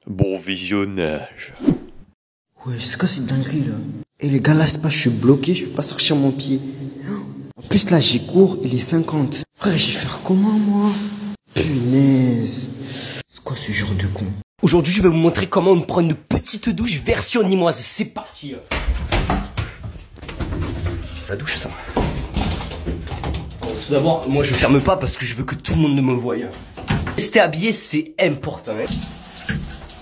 Bon visionnage. Ouais, c'est quoi cette dinguerie là? Et les gars là, c'est pas, je suis bloqué, je peux pas sortir mon pied. En plus là, j'ai cours, il est 50. Frère, je vais faire comment moi? Punaise. C'est quoi ce genre de con? Aujourd'hui, je vais vous montrer comment on prend une petite douche version nîmoise. C'est parti. La douche, ça. Tout d'abord, moi je ferme pas parce que je veux que tout le monde me voie. Rester habillé, c'est important. Hein.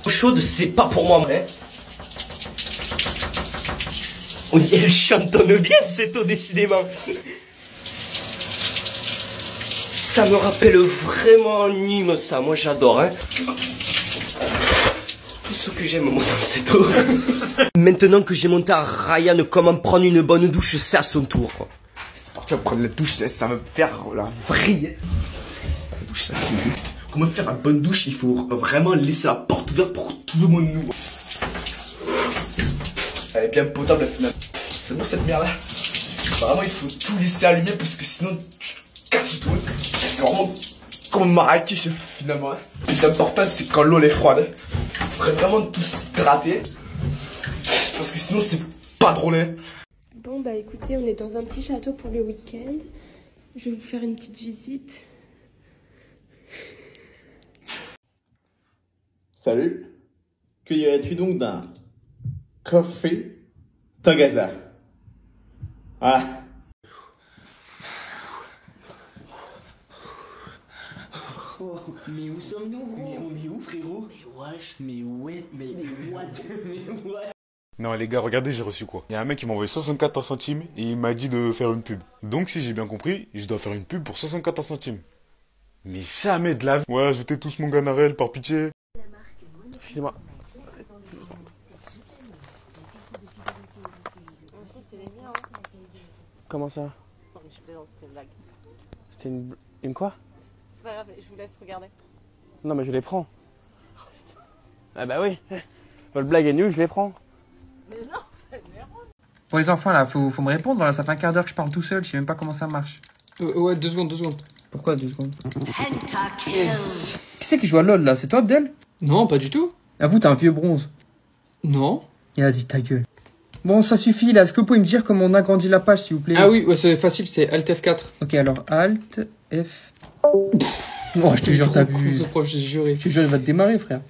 L'eau chaude, c'est pas pour moi. Hein. On dit, elle chantonne bien cette eau, décidément. Ça me rappelle vraiment Nîmes, ça. Moi, j'adore. Hein. Tout ce que j'aime, moi, dans cette eau. Maintenant que j'ai monté à Ryan comment prendre une bonne douche, c'est à son tour. C'est parti, on va prendre la douche, ça va me faire la vrille. C'est pas la douche, ça. Comment faire une bonne douche? Il faut vraiment laisser la porte ouverte pour que tout le monde nous voit. Elle est bien potable, la fenêtre. C'est bon cette merde là. Vraiment, il faut tout laisser allumer parce que sinon tu casses tout. C'est vraiment comme Marrakech finalement. Le plus important, c'est quand l'eau est froide. Il faudrait vraiment tout s'hydrater. Parce que sinon, c'est pas drôle. Hein. Bon bah écoutez, on est dans un petit château pour le week-end. Je vais vous faire une petite visite. Salut. Que dirais-tu donc d'un coffee Tagaza? Voilà. Oh, mais où sommes-nous? Mais on est où, frérot? Mais wesh, mais ouais, mais what? Mais what? Non les gars, regardez, j'ai reçu quoi. Il y a un mec qui m'a envoyé 74 centimes et il m'a dit de faire une pub. Donc si j'ai bien compris, je dois faire une pub pour 74 centimes. Mais jamais de la vie. Ouais, ajoutez tous mon ganarelle, par pitié. Excusez-moi. Comment ça? Je plaisante, c'était une blague. C'était une quoi? C'est pas grave, je vous laisse regarder. Non mais je les prends. Ah bah oui. Votre blague est nulle, je les prends. Mais non, Pour les enfants là, faut me répondre là, ça fait un quart d'heure que je parle tout seul, je sais même pas comment ça marche. Ouais, 2 secondes. Pourquoi 2 secondes? Yes. Qui c'est qui joue à LoL là? C'est toi Abdel? Non, pas du tout. Avoue, t'as un vieux bronze. Non. Et vas-y, ta gueule. Bon, ça suffit là, est-ce que vous pouvez me dire comment on agrandit la page s'il vous plaît? Ah oui, ouais, c'est facile, c'est Alt F4. Ok, alors Alt F... Non, je te jure, t'as vu. Ce prof, j'ai juré. Je te jure, il va te démarrer, frère.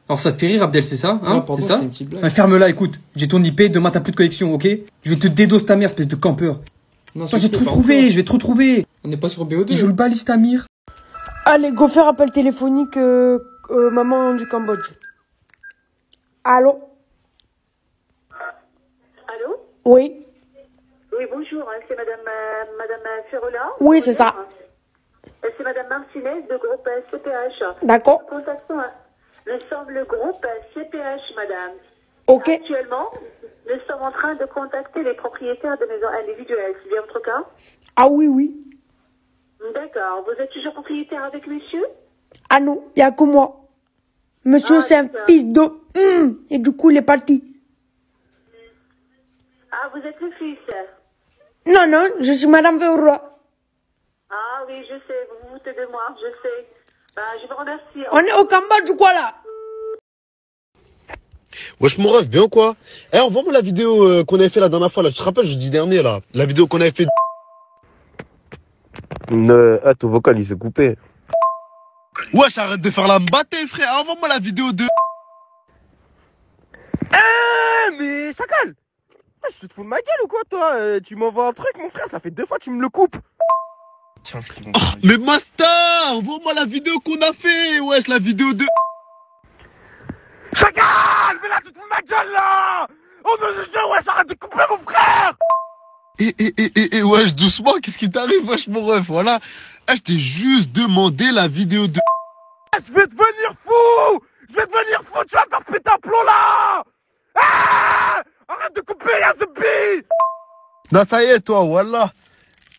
Alors ça te fait rire, Abdel, c'est ça? Hein? Pardon, c'est ça? une petite blague. Ouais, ferme-la, écoute. J'ai ton IP, demain t'as plus de connexion, ok? Je vais te dédose ta mère, espèce de campeur. Non, Toi, j'ai trop trouvé, je vais trop trouver. On n'est pas sur BO2. Il joue le baliste, Amir. Allez, go faire appel téléphonique, maman du Cambodge. Allô? Allô? Oui. Oui, bonjour, c'est madame Ferrola? Oui, c'est ça. C'est madame Martinez de groupe CPH. D'accord. Nous sommes le groupe CPH, madame. Ok. Actuellement, nous sommes en train de contacter les propriétaires de maisons individuelles. C'est bien votre cas? Ah oui, oui. D'accord. Vous êtes toujours propriétaire avec monsieur? Ah non, il n'y a que moi. Monsieur, c'est un fils de... Et du coup, il est parti. Ah, vous êtes le fils? Non, non, je suis madame Ferrola. Ah oui, je sais, vous vous foutez de moi, je sais. Je vous remercie. On est au Cambodge ou quoi là? Wesh mon ref, bien ou quoi? Eh, envoie-moi la vidéo qu'on avait fait la dernière fois, là. Tu te rappelles, jeudi dernier, là? La vidéo qu'on avait fait. Ton vocal, il s'est coupé. Wesh, arrête de faire la mbattée, frère. Envoie-moi la vidéo. Mais chacal! Je te fous de ma gueule ou quoi, toi? Tu m'envoies un truc, mon frère, ça fait 2 fois que tu me le coupes. Tiens, Oh, mais Master! Envoie-moi la vidéo qu'on a fait, wesh, la vidéo de... Chacal! Mais là, tu te fous de ma gueule, là! Oh non, wesh, arrête de couper, mon frère! Wesh, doucement, qu'est-ce qui t'arrive, wesh, mon ref, voilà. Eh, je t'ai juste demandé la vidéo de... Je vais devenir fou! Je vais devenir fou, tu vas me faire péter un plomb, là! Ah! Arrête de couper, y'a ce bille! Non, ça y est, toi, voilà.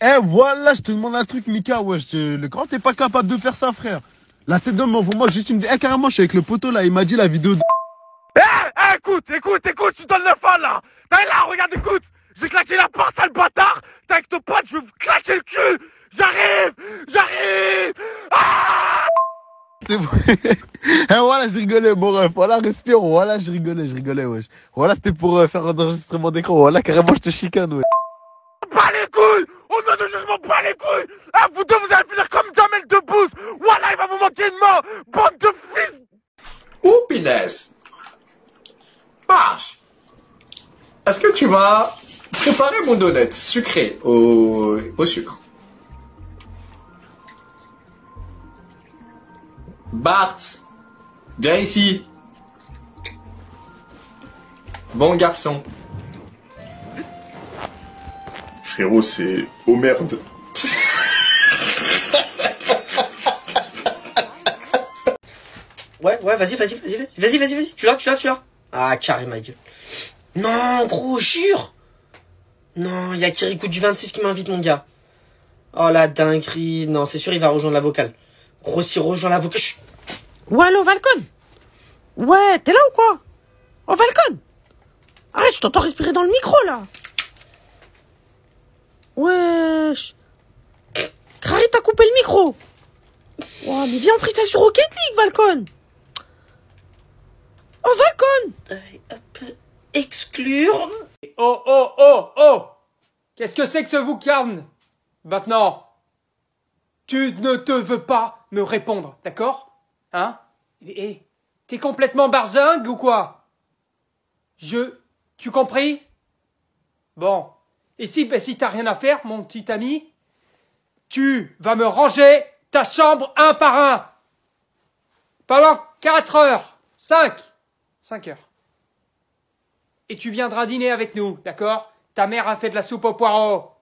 Eh, voilà, je te demande un truc, Mika, wesh. Le grand, t'es pas capable de faire ça, frère. La tête d'homme, envoie-moi juste une... Eh, carrément, je suis avec le poteau, là, il m'a dit la vidéo de... Écoute, tu donnes le fan, là! T'es là, regarde, écoute! J'ai claqué la porte, sale bâtard! T'es avec ton pote, je vais vous claquer le cul! J'arrive! Ah! C'est bon. Eh, voilà, je rigolais, mon ref. Voilà, respire. Voilà, je rigolais, wesh. Voilà, c'était pour faire un enregistrement d'écran. Voilà, carrément, je te chicane, wesh. Pas les couilles! Au nom de Jésus, je m'en bats les couilles! Ah, vous deux, vous allez finir comme Jamel Debbouze! Voilà, il va vous manquer une main! Bande de fils! Oh, Pinès! Marche! Est-ce que tu vas préparer mon donut sucré au sucre? Bart! Viens ici! Bon garçon. Frérot, c'est... Oh merde. Ouais, vas-y. Tu l'as. Ah, carré, ma gueule. Non, gros, jure. Non, il y a Kirikou du 26 qui m'invite, mon gars. Oh, la dinguerie. Non, c'est sûr, il va rejoindre la vocale. Gros, s'il rejoint la vocale... Chut. Ouais, allô, Valcon? Ouais, t'es là ou quoi? Oh, Valcon! Arrête, je t'entends respirer dans le micro, là. Wesh. Crary, t'as coupé le micro. Oh, mais viens en freestyle sur Rocket League, Valcon. Oh, Valcon. Hop, exclure. Oh! Qu'est-ce que c'est que ce vacarme? Maintenant, tu ne te veux pas me répondre, d'accord? Hein? Et t'es complètement barzingue ou quoi? Tu compris? Bon. Et si t'as rien à faire, mon petit ami, tu vas me ranger ta chambre un par un. Pendant 4 heures. 5 heures. Et tu viendras dîner avec nous, d'accord? Ta mère a fait de la soupe au poireau.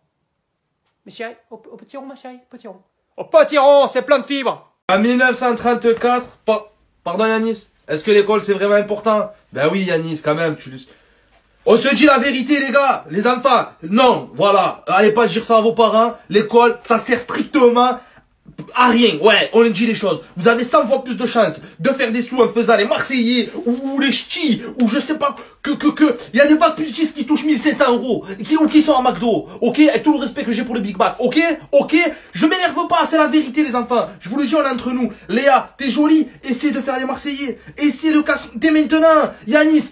Mais chérie, au potiron, ma chérie, potiron. Au potiron, c'est plein de fibres. En 1934, pardon Yanis, est-ce que l'école c'est vraiment important? Ben oui Yanis, quand même, on se dit la vérité les gars, les enfants. Non, voilà, allez pas dire ça à vos parents. L'école, ça sert strictement à rien. Ouais, on dit les choses. Vous avez 100 fois plus de chances de faire des sous en faisant les Marseillais ou les ch'tis ou je sais pas il y a des bacs plus ch'tis qui touchent 1500 € ou qui sont à McDo. Ok, avec tout le respect que j'ai pour le Big Mac. Ok, je m'énerve pas, c'est la vérité les enfants. Je vous le dis, on est entre nous. Léa, t'es jolie, essaie de faire les Marseillais. Essaie de casser dès maintenant. Yanis,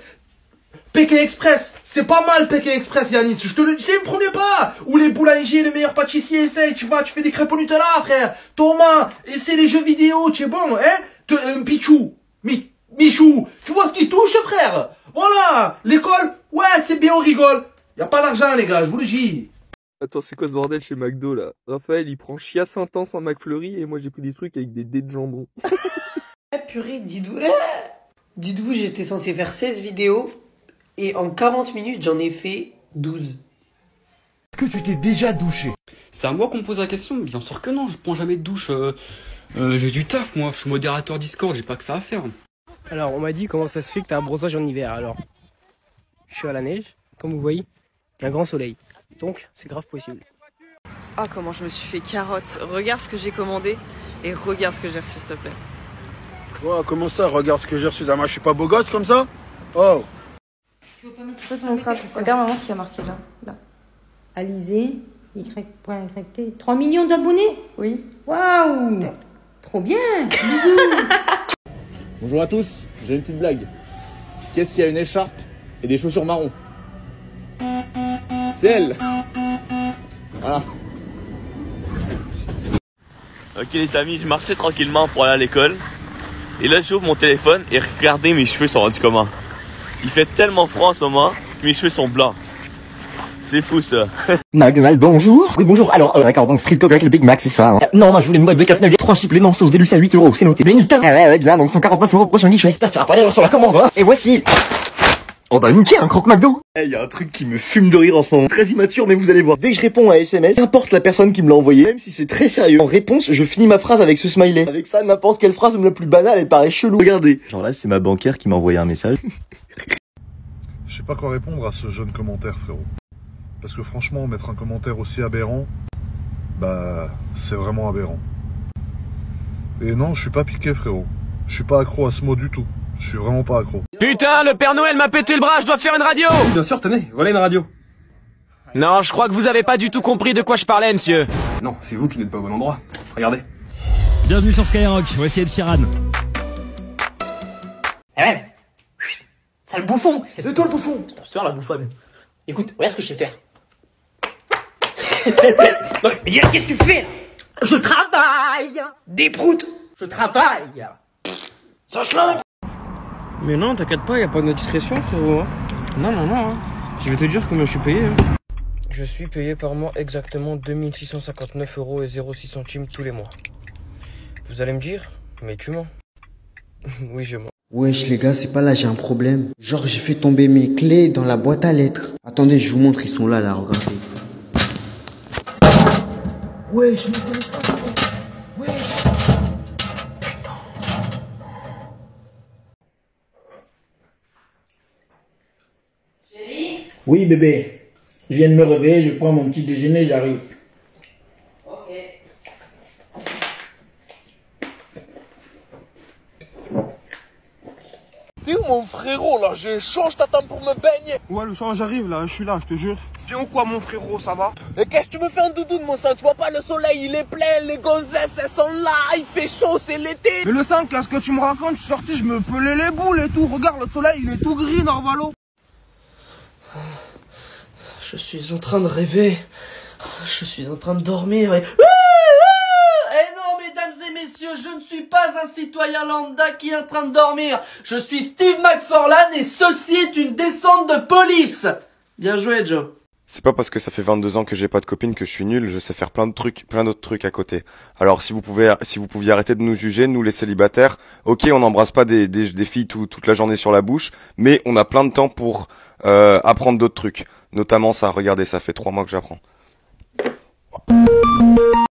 Pékin Express, c'est pas mal Pékin Express Yanis, je te le dis, c'est le premier pas. Ou les boulangers, les meilleurs pâtissiers, essaye, tu fais des crêpes au Nutella frère. Thomas, essaie les jeux vidéo, tu es bon, hein. Pichou, Michou, tu vois ce qui touche frère. Voilà, l'école, ouais c'est bien, on rigole. Y a pas d'argent les gars, je vous le dis. Attends, c'est quoi ce bordel chez McDo là? Raphaël il prend chia Saint-Anne en McFlurry et moi j'ai pris des trucs avec des dés de jambon. Purée, dites-vous, j'étais censé faire 16 vidéos. Et en 40 minutes, j'en ai fait 12. Est-ce que tu t'es déjà douché? C'est à moi qu'on me pose la question, bien sûr que non, je prends jamais de douche. J'ai du taf, moi, je suis modérateur Discord, j'ai pas que ça à faire. Alors, on m'a dit comment ça se fait que t'as un bronzage en hiver. Alors, je suis à la neige, comme vous voyez, il y a un grand soleil. Donc, c'est grave possible. Oh, comment je me suis fait carotte. Regarde ce que j'ai commandé et regarde ce que j'ai reçu, s'il te plaît. Ouais, comment ça? Regarde ce que j'ai reçu. Moi, je suis pas beau gosse comme ça? Oh! Je peux te montrer. Regarde maman ce qu'il y a marqué là. Alizé, Y.YT. 3 millions d'abonnés? Oui. Waouh! Trop bien! Bisous! Bonjour à tous, j'ai une petite blague. Qu'est-ce qui a une écharpe et des chaussures marron? C'est elle! Voilà. Ok les amis, je marchais tranquillement pour aller à l'école. Et là j'ouvre mon téléphone et regardez, mes cheveux sont rendus comment? Il fait tellement froid en ce moment que mes cheveux sont blancs. C'est fou ça. McDonald's, bonjour. Oui, bonjour. Alors, d'accord, donc frites avec le Big Mac, c'est ça. Hein. Non, moi je voulais une boîte de 4 nuggets, 3 suppléments, sauce déluxe à 8 €, c'est noté. Mais nickel. Ouais, bien, donc 149 € prochain guichet. Tu vas pas aller sur la commande, hein. Et voici. Oh bah nickel, un croque McDo. Il y a un truc qui me fume de rire en ce moment. Très immature, mais vous allez voir. Dès que je réponds à SMS, qu'importe la personne qui me l'a envoyé, même si c'est très sérieux, en réponse, je finis ma phrase avec ce smiley. Avec ça, n'importe quelle phrase, même la plus banale, elle paraît chelou. Regardez. Genre là, c'est ma banquière qui m'a envoyé un message. Je sais pas quoi répondre à ce jeune commentaire, frérot. Parce que franchement, mettre un commentaire aussi aberrant, bah, c'est vraiment aberrant. Et non, je suis pas piqué, frérot. Je suis pas accro à ce mot du tout. Je suis vraiment pas accro. Putain, le Père Noël m'a pété le bras, je dois faire une radio! Bien sûr, tenez, voilà une radio. Non, je crois que vous avez pas du tout compris de quoi je parlais, monsieur. Non, c'est vous qui n'êtes pas au bon endroit. Regardez. Bienvenue sur Skyrock, voici Ed Sheeran. Eh ouais. Sale bouffon. C'est toi le bouffon. C'est ton soeur la bouffonne. Écoute, regarde ce que je sais faire. Non mais qu'est-ce que tu fais là? Je travaille. Des proutes. Je travaille. Ça schlingue. Mais non, t'inquiète pas, y a pas de notification, frérot. Non, non, non. Hein. Je vais te dire combien je suis payé. Hein. Je suis payé par mois exactement 2659 € et 06 centimes tous les mois. Vous allez me dire, mais tu mens. Oui, je mens. Wesh les gars, c'est pas là, j'ai un problème. Genre j'ai fait tomber mes clés dans la boîte à lettres. Attendez, je vous montre, ils sont là, regardez. Wesh, mon téléphone. Wesh. Chérie? Oui bébé, je viens de me réveiller, je prends mon petit déjeuner, j'arrive. Ok. T'es où mon frérot là? J'ai chaud, je t'attends pour me baigner. Ouais, le soir j'arrive là, je suis là, je te jure. Bien ou quoi mon frérot, ça va? Et qu'est-ce que tu me fais en doudoune mon sang? Tu vois pas le soleil, il est plein, les gonzesses elles sont là, il fait chaud, c'est l'été. Mais le sang, qu'est-ce que tu me racontes? Je suis sorti, je me pelais les boules et tout. Regarde, le soleil il est tout gris, Narvalo. Je suis en train de rêver. Je suis en train de dormir et... Eh non, mesdames et messieurs, je ne suis pas un citoyen lambda qui est en train de dormir. Je suis Steve McFarlane et ceci est une descente de police. Bien joué, Joe. C'est pas parce que ça fait 22 ans que j'ai pas de copine que je suis nul, je sais faire plein d'autres trucs à côté. Alors si vous pouviez arrêter de nous juger, nous les célibataires, ok on n'embrasse pas des filles toute la journée sur la bouche, mais on a plein de temps pour apprendre d'autres trucs. Notamment ça, regardez, ça fait 3 mois que j'apprends.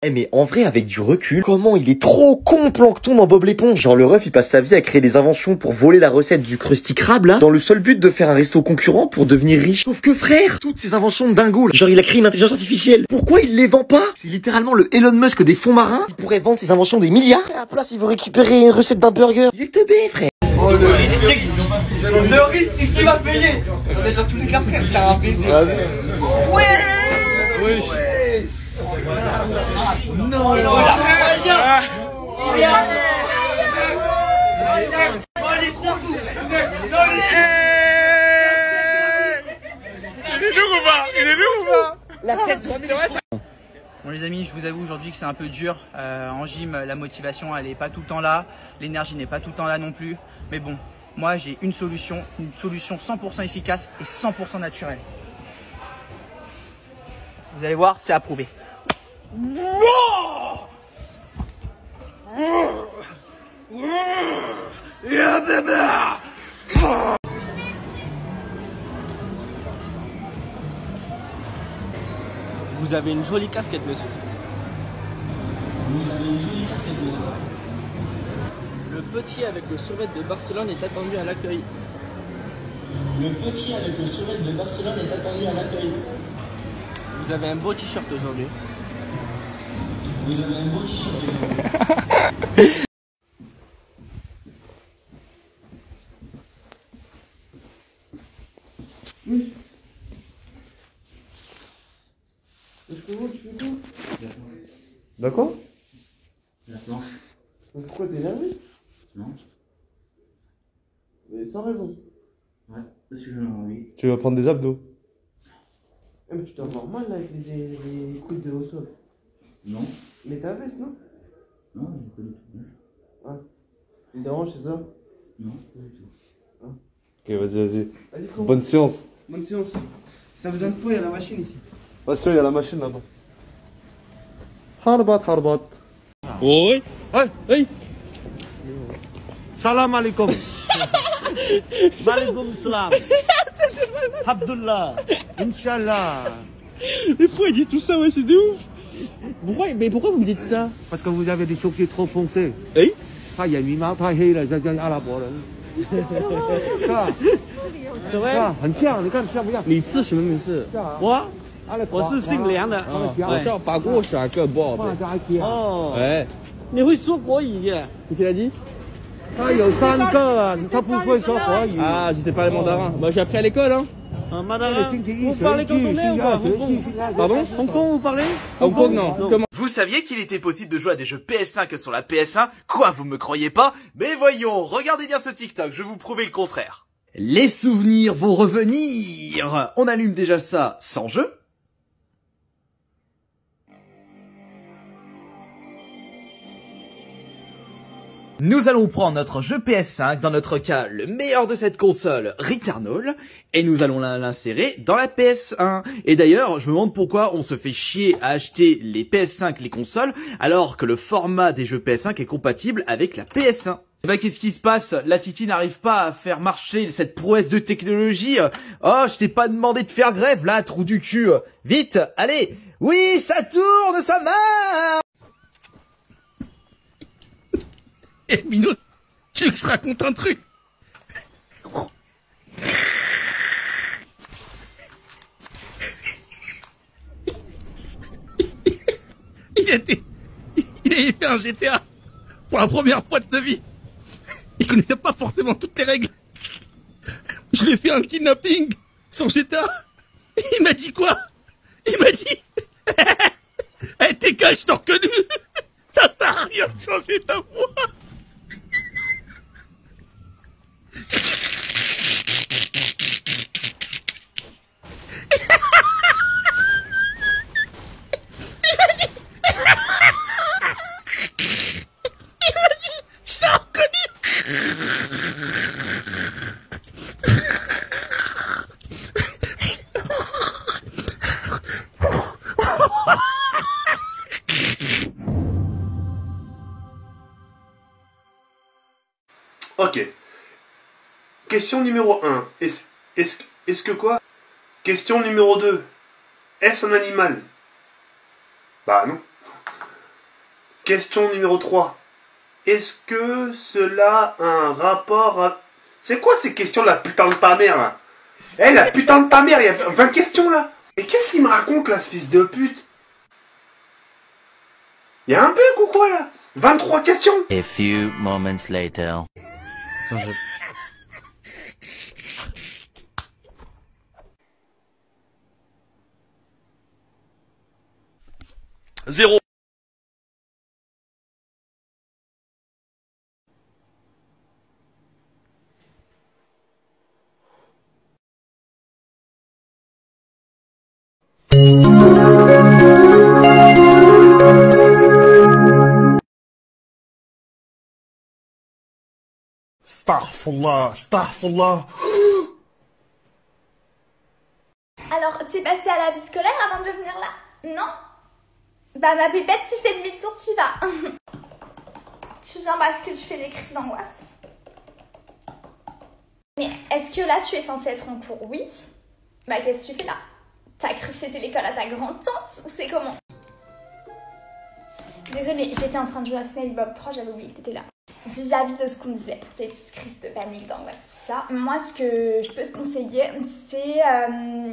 Eh mais en vrai avec du recul, comment il est trop con Plancton dans Bob l'éponge. Genre le ref il passe sa vie à créer des inventions pour voler la recette du Krusty Krab là, dans le seul but de faire un resto concurrent pour devenir riche. Sauf que frère, toutes ces inventions de dingo là, genre il a créé une intelligence artificielle. Pourquoi il les vend pas? C'est littéralement le Elon Musk des fonds marins. Il pourrait vendre ses inventions des milliards. À la place il veut récupérer une recette d'un burger. Il est teubé frère. Oh le risque, c'est ce qu'il va payer. Je vais dans tous les cas frère, t'as un baiser. Ouais. Oui. Non, il a rien. Il est trop fou. Il est lourd ou pas? Il est lourd ou pas? La tête, c'est vrai ça. Bon les amis, je vous avoue aujourd'hui que c'est un peu dur. En gym, la motivation elle est pas tout le temps là, l'énergie n'est pas tout le temps là non plus. Mais bon, moi j'ai une solution 100% efficace et 100% naturelle. Vous allez voir, c'est approuvé. Yeah, baby. Vous avez une jolie casquette, monsieur. Vous avez une jolie casquette, monsieur. Le petit avec le survêt de Barcelone est attendu à l'accueil. Le petit avec le survêt de Barcelone est attendu à l'accueil. Vous avez un beau t-shirt aujourd'hui. Vous avez un beau t-shirt aujourd'hui. Oui. Est-ce que tu fais quoi? D'accord? La planche. Pourquoi t'es énervé? Non. Mais sans raison. Ouais, parce que j'en ai envie. Tu vas prendre des abdos. Eh mais tu dois avoir mal là avec les coudes de au sol. Non. Mais ta veste, non? Non, je ne connais tout. Ah. Une dérange, c'est ça? Non, pas du tout. Ah. Ok, vas-y. Vas-y, frérot. Bonne séance. Bonne séance. Si t'as besoin de poids, il y a la machine ici. Ah, c'est vrai, il y a la machine là-bas. Harbat. Oh oui. Ouais, hey. Salam alaikum. Malikum salam. Abdullah. Inch'Allah. Mais pourquoi ils disent tout ça, ouais, c'est de ouf. Mais pourquoi vous me dites ça? Parce que vous avez des sourcils trop foncés. Eh? 他眼眉毛太黑了，这阿拉伯人。是吧？是吧？是吧？很像，你看像不像？你是什么名字？我是姓梁的。我叫法国傻个 Bob。哦。哎，你会说国语耶？你现在dit？他有3个，他不会说国语。Ah, je sais pas le mandarin. Bah, j'ai appris à l'école, hein. Madame, vous parlez cantonais ou pas? Pardon? Hong Kong, vous parlez? Hong Kong, non. Comment? Vous Vous saviez qu'il était possible de jouer à des jeux PS5 sur la PS1? Quoi, vous me croyez pas? Mais voyons, regardez bien ce TikTok, je vais vous prouver le contraire. Les souvenirs vont revenir. On allume déjà ça sans jeu. Nous allons prendre notre jeu PS5, dans notre cas le meilleur de cette console, Returnal, et nous allons l'insérer dans la PS1. Et d'ailleurs, je me demande pourquoi on se fait chier à acheter les PS5, les consoles, alors que le format des jeux PS5 est compatible avec la PS1. Et bah qu'est-ce qui se passe? La Titi n'arrive pas à faire marcher cette prouesse de technologie. Oh, je t'ai pas demandé de faire grève là, trou du cul. Vite, allez. Oui, ça tourne, ça marche. Eh Minos, tu veux que je te raconte un truc? Il avait fait un GTA pour la première fois de sa vie. Il connaissait pas forcément toutes les règles. Je lui ai fait un kidnapping sur GTA. Il m'a dit quoi? Il m'a dit hey, t'es gars, je t'ai reconnu. Ça sert à rien de changer ta voix. Ok. Question numéro 1. Est-ce que quoi? Question numéro 2. Est-ce un animal? Bah non. Question numéro 3. Est-ce que cela a un rapport à... C'est quoi ces questions, la putain de ta mère, là? Eh, la putain de ta mère, il y a 20 questions, là. Et qu'est-ce qu'il me raconte, là, ce fils de pute? Il y a un bug ou quoi, là? 23 questions. A few moments later. Zéro. Astaghfirullah, astaghfirullah. Alors, tu es passé à la vie scolaire avant de venir là? Non? Bah ma pépette, tu fais demi-tour, t'y vas. Tu viens parce que tu fais des crises d'angoisse. Mais est-ce que là, tu es censée être en cours? Oui. Bah qu'est-ce que tu fais là? T'as cru que c'était l'école à ta grand-tante ou c'est comment? Désolée, j'étais en train de jouer à Snail Bob 3, j'avais oublié que t'étais là. Vis-à-vis de ce qu'on disait pour tes petites crises de panique, d'angoisse, tout ça, moi ce que je peux te conseiller, c'est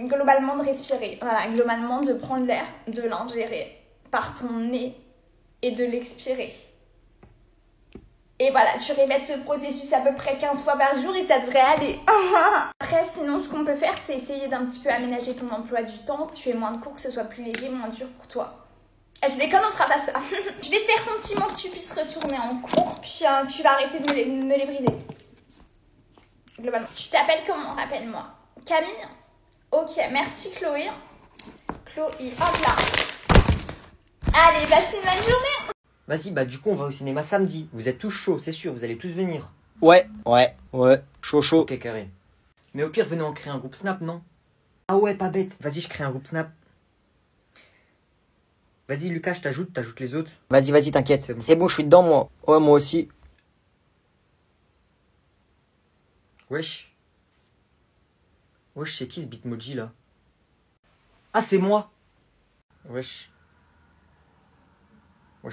globalement de respirer. Voilà, globalement de prendre l'air, de l'ingérer par ton nez et de l'expirer. Et voilà, tu répètes ce processus à peu près 15 fois par jour et ça devrait aller. Après, sinon, ce qu'on peut faire, c'est essayer d'un petit peu aménager ton emploi du temps, que tu aies moins de cours, que ce soit plus léger, moins dur pour toi. Je déconne, on fera pas ça. Je vais te faire ton petit mot que tu puisses retourner en cours, puis tu vas arrêter de me les briser. Globalement. Tu t'appelles comment? Rappelle-moi. Camille? Ok, merci Chloé. Chloé, hop là. Allez, passe une bonne journée. Vas-y, bah du coup on va au cinéma samedi. Vous êtes tous chauds, c'est sûr, vous allez tous venir. Ouais. Chaud. Ok, carré. Mais au pire, venez en créer un groupe Snap, non? Ah ouais, pas bête. Vas-y, je crée un groupe Snap. Vas-y Lucas, je t'ajoute les autres. Vas-y, t'inquiète. C'est bon, je suis dedans, moi. Ouais, moi aussi. Wesh, c'est qui ce Bitmoji là? Ah, c'est moi. Wesh,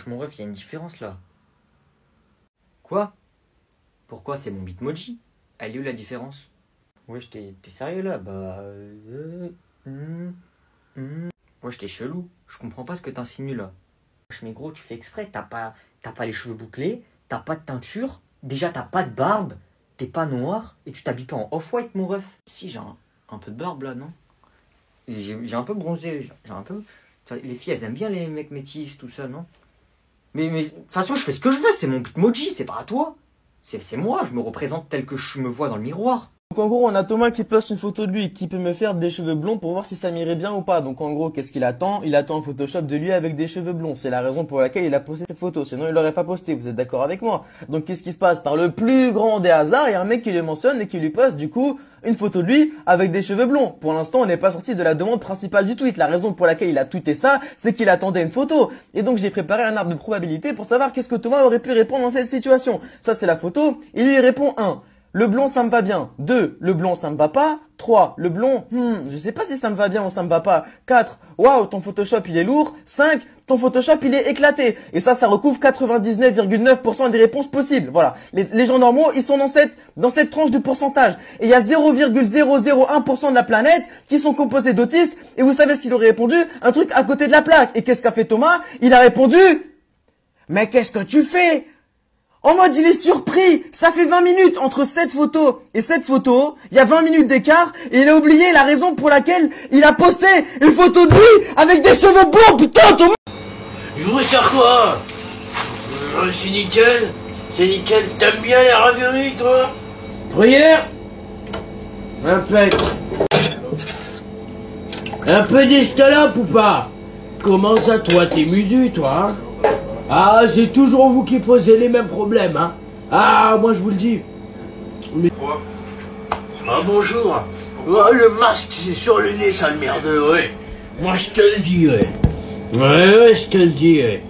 mon ref, il y a une différence là. Quoi? Pourquoi? C'est mon Bitmoji. Elle est où la différence? Wesh, t'es sérieux là? Bah... Wesh, t'es chelou. Je comprends pas ce que t'insinues là. Wesh, mais gros, tu fais exprès. T'as pas les cheveux bouclés, t'as pas de teinture, déjà t'as pas de barbe, t'es pas noir, et tu t'habilles pas en off-white, mon ref. Si, j'ai un peu de barbe là, non? J'ai un peu bronzé, j'ai un peu... Les filles, elles aiment bien les mecs métis, tout ça, non? Mais de toute façon, je fais ce que je veux, c'est mon Bitmoji, c'est pas à toi. C'est moi, je me représente tel que je me vois dans le miroir. Donc en gros, on a Thomas qui poste une photo de lui qui peut me faire des cheveux blonds pour voir si ça m'irait bien ou pas. Donc en gros, qu'est-ce qu'il attend? Il attend un Photoshop de lui avec des cheveux blonds. C'est la raison pour laquelle il a posté cette photo. Sinon, il l'aurait pas posté. Vous êtes d'accord avec moi? Donc qu'est-ce qui se passe? Par le plus grand des hasards, il y a un mec qui le mentionne et qui lui poste du coup une photo de lui avec des cheveux blonds. Pour l'instant, on n'est pas sorti de la demande principale du tweet. La raison pour laquelle il a tweeté ça, c'est qu'il attendait une photo. Et donc j'ai préparé un arbre de probabilité pour savoir qu'est-ce que Thomas aurait pu répondre dans cette situation. Ça, c'est la photo. Il lui répond 1. Le blond, ça me va bien. 2. Le blond, ça me va pas. 3. Le blond, je sais pas si ça me va bien ou ça me va pas. 4. Waouh, ton Photoshop, il est lourd. 5. Ton Photoshop, il est éclaté. Et ça recouvre 99,9% des réponses possibles. Voilà. Les gens normaux, ils sont dans cette tranche de pourcentage. Et il y a 0,001% de la planète qui sont composés d'autistes. Et vous savez ce qu'il aurait répondu? Un truc à côté de la plaque. Et qu'est-ce qu'a fait Thomas? Il a répondu, mais qu'est-ce que tu fais? En mode, il est surpris. Ça fait 20 minutes entre cette photo et cette photo. Il y a 20 minutes d'écart. Et il a oublié la raison pour laquelle il a posté une photo de lui avec des cheveux blancs. Putain, Thomas! Je vous sers quoi? C'est nickel. C'est nickel. T'aimes bien les raviolis, toi? Gruyère? Impec. Un peu d'escalope ou pas? Comment ça, toi? T'es musu, toi, hein? Ah, c'est toujours vous qui posez les mêmes problèmes, hein. Ah, moi je vous le dis. Mais... Ah, bonjour. Oh, le masque, c'est sur le nez, sale merde, ouais. Moi je te le dis, ouais. Ouais, je te le dis, ouais.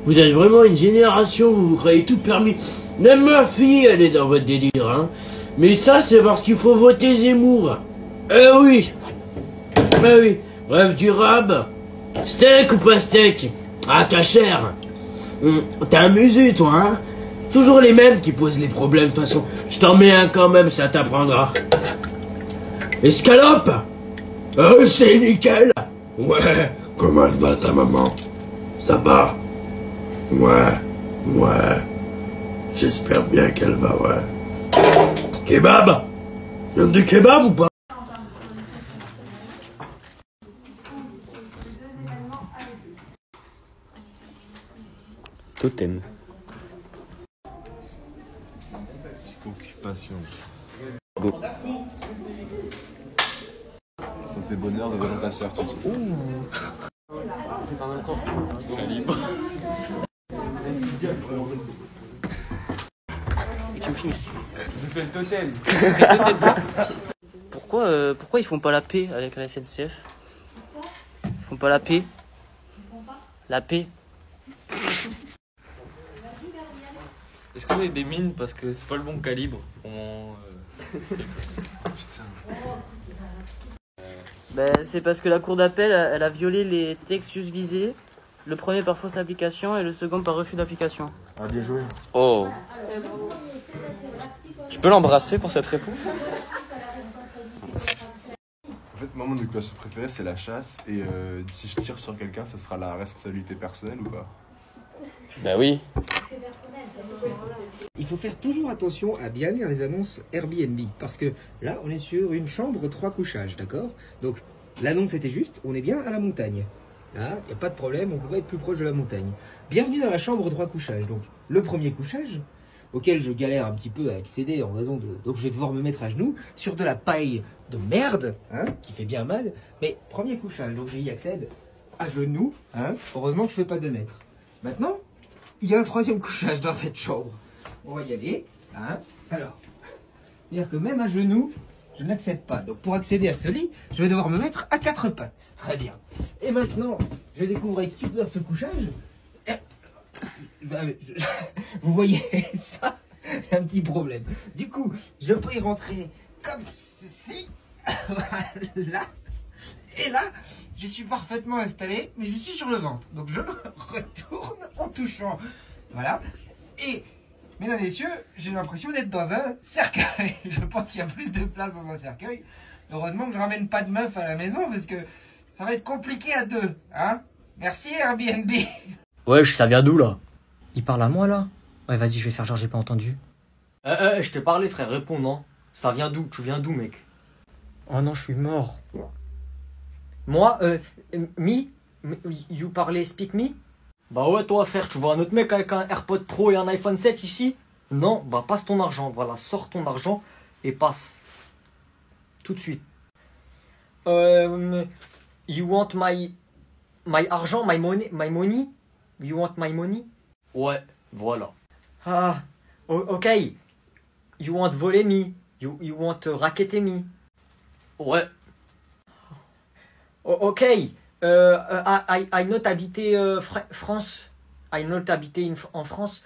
Vous êtes vraiment une génération, vous vous croyez tout permis. Même ma fille, elle est dans votre délire, hein. Mais ça, c'est parce qu'il faut voter Zemmour. Eh oui. Eh oui. Bref, du rab. Steak ou pas steak? Ah, cachère. T'es amusé, toi, hein? Toujours les mêmes qui posent les problèmes, de toute façon. Je t'en mets un quand même, ça t'apprendra. Escalope? C'est nickel. Ouais. Comment elle va, ta maman? Ça va? Ouais. J'espère bien qu'elle va, ouais. Kebab? Y'en a du kebab ou pas? Totem. Occupation. Go. Ça me fait bonheur de voir ta sœur, tu sais. Calibre. Je fais le totem. Pourquoi ils font pas la paix avec la SNCF? Ils font pas la paix? La paix? Est-ce que j'ai des mines parce que c'est pas le bon calibre pour mon... Ben, c'est parce que la cour d'appel, elle a violé les textes juste visés. Le premier par fausse application et le second par refus d'application. Ah, bien joué. Oh. Je peux l'embrasser pour cette réponse? En fait, moi, mon occupation préférée, c'est la chasse. Et si je tire sur quelqu'un, ça sera la responsabilité personnelle ou pas? Bah oui. Il faut faire toujours attention à bien lire les annonces Airbnb, parce que là, on est sur une chambre 3 couchages, d'accord? Donc, l'annonce était juste, on est bien à la montagne. Là, il n'y a pas de problème, on peut pas être plus proche de la montagne. Bienvenue dans la chambre 3 couchages. Donc, le premier couchage, auquel je galère un petit peu à accéder en raison de... Donc, je vais devoir me mettre à genoux sur de la paille de merde, hein, qui fait bien mal. Mais, premier couchage, donc j'y accède à genoux, hein. Heureusement que je fais pas 2 mètres. Maintenant, il y a un troisième couchage dans cette chambre. On va y aller, hein. Alors, c'est-à-dire que même à genoux, je n'accède pas. Donc pour accéder à ce lit, je vais devoir me mettre à 4 pattes. Très bien. Et maintenant, je découvre avec stupeur ce couchage. Vous voyez ça? Il y a un petit problème. Du coup, je peux y rentrer comme ceci. Voilà. Et là, je suis parfaitement installé, mais je suis sur le ventre. Donc je me retourne en touchant. Voilà. Et, mesdames et messieurs, j'ai l'impression d'être dans un cercueil. Je pense qu'il y a plus de place dans un cercueil. Heureusement que je ramène pas de meuf à la maison, parce que ça va être compliqué à 2. Hein? Merci Airbnb. Wesh, ça vient d'où là? Il parle à moi là? Ouais, vas-y, je vais faire genre j'ai pas entendu. Je te parlais frère, réponds non. Ça vient d'où? Tu viens d'où mec? Oh non, je suis mort. Moi, You parlais Speak Me? Bah ouais, toi frère, tu vois un autre mec avec un AirPod Pro et un iPhone 7 ici? Non, bah passe ton argent, voilà, sors ton argent et passe. Tout de suite. You want my argent, my money? You want my money? Ouais, voilà. Ah, ok. You want voler me? You want racketter me? Ouais. Ok. I not habité France. I not habité en France.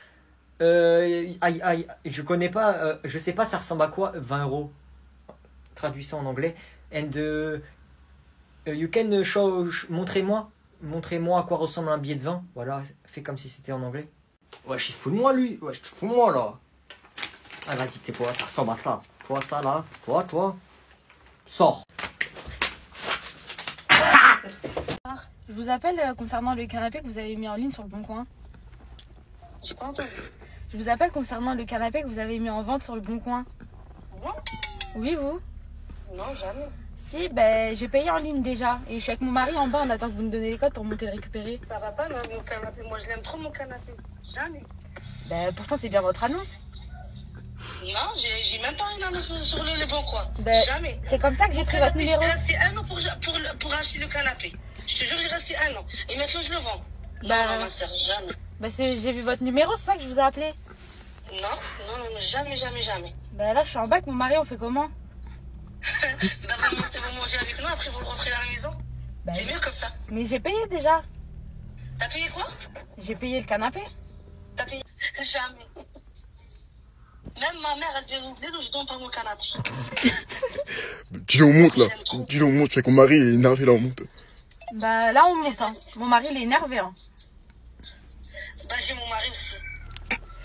Je connais pas. Je sais pas, ça ressemble à quoi? 20 euros. Traduis ça en anglais. And you can show. Montrez-moi à quoi ressemble un billet de 20. Voilà, fais comme si c'était en anglais. Ouais, je fous de moi lui. Ouais, je te fous de moi là. Ah vas-y, tu sais quoi, ça ressemble à ça. Toi, ça là. Toi. Sors. Je vous appelle concernant le canapé que vous avez mis en ligne sur le Bon Coin. J'ai pas entendu. Je vous appelle concernant le canapé que vous avez mis en vente sur le Bon Coin. Moi? Oui, vous? Non, jamais. Si, ben j'ai payé en ligne déjà. Et je suis avec mon mari en bas, on attend que vous nous donniez les codes pour monter le récupérer. Ça va pas, non, mon canapé. Moi, je l'aime trop, mon canapé. Jamais. Ben pourtant, c'est bien votre annonce. Non, j'ai même pas une annonce sur le Bon Coin. Ben, jamais. C'est comme ça que j'ai pris votre numéro. J'ai resté 1 an pour acheter le canapé. Je te jure, j'ai resté 1 an. Et maintenant, je le vends. Non, ma soeur, jamais. Ben j'ai vu votre numéro, c'est ça que je vous ai appelé. Non, jamais. Ben là, je suis en bas avec mon mari, on fait comment? Bah, vous mangez avec nous, après vous rentrez à la maison. Ben, c'est mieux comme ça. Mais j'ai payé déjà. T'as payé quoi? J'ai payé le canapé. T'as payé? Jamais. Même ma mère, elle vient nous dire que je donne pas mon canapé. Dis-le, on monte là. Dis-le, on monte. Je sais que mon mari il est énervé là, on monte. Bah là, on monte. Hein. Mon mari, il est énervé. Hein. Bah j'ai mon mari aussi.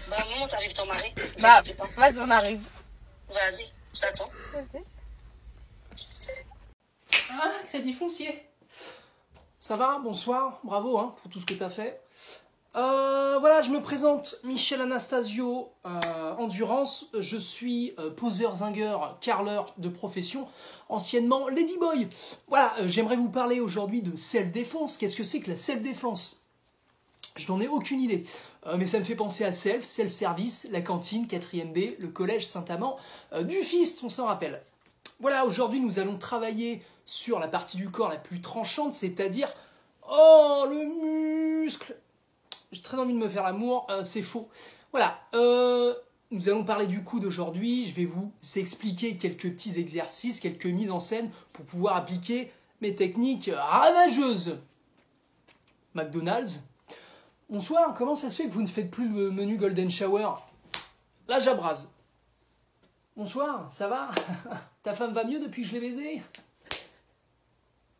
Bah monte avec ton mari. Bah vas-y, on arrive. Vas-y, je t'attends. Vas-y. Ah, Crédit Foncier. Ça va? Bonsoir. Bravo hein, pour tout ce que tu as fait. Voilà, je me présente, Michel Anastasio, Endurance. Je suis poseur zingueur, carreleur de profession, anciennement Ladyboy. Voilà, j'aimerais vous parler aujourd'hui de self-défense. Qu'est-ce que c'est que la self-défense? Je n'en ai aucune idée, mais ça me fait penser à self-service, la cantine, 4e B, le collège Saint-Amand, du Fist, on s'en rappelle. Voilà, aujourd'hui nous allons travailler sur la partie du corps la plus tranchante, c'est-à-dire, oh, le muscle. J'ai très envie de me faire l'amour, c'est faux. Voilà, nous allons parler du coude aujourd'hui. Je vais vous expliquer quelques petits exercices, quelques mises en scène pour pouvoir appliquer mes techniques ravageuses. McDonald's. Bonsoir, comment ça se fait que vous ne faites plus le menu Golden Shower? Là, j'abrase. Bonsoir, ça va? Ta femme va mieux depuis que je l'ai baisée?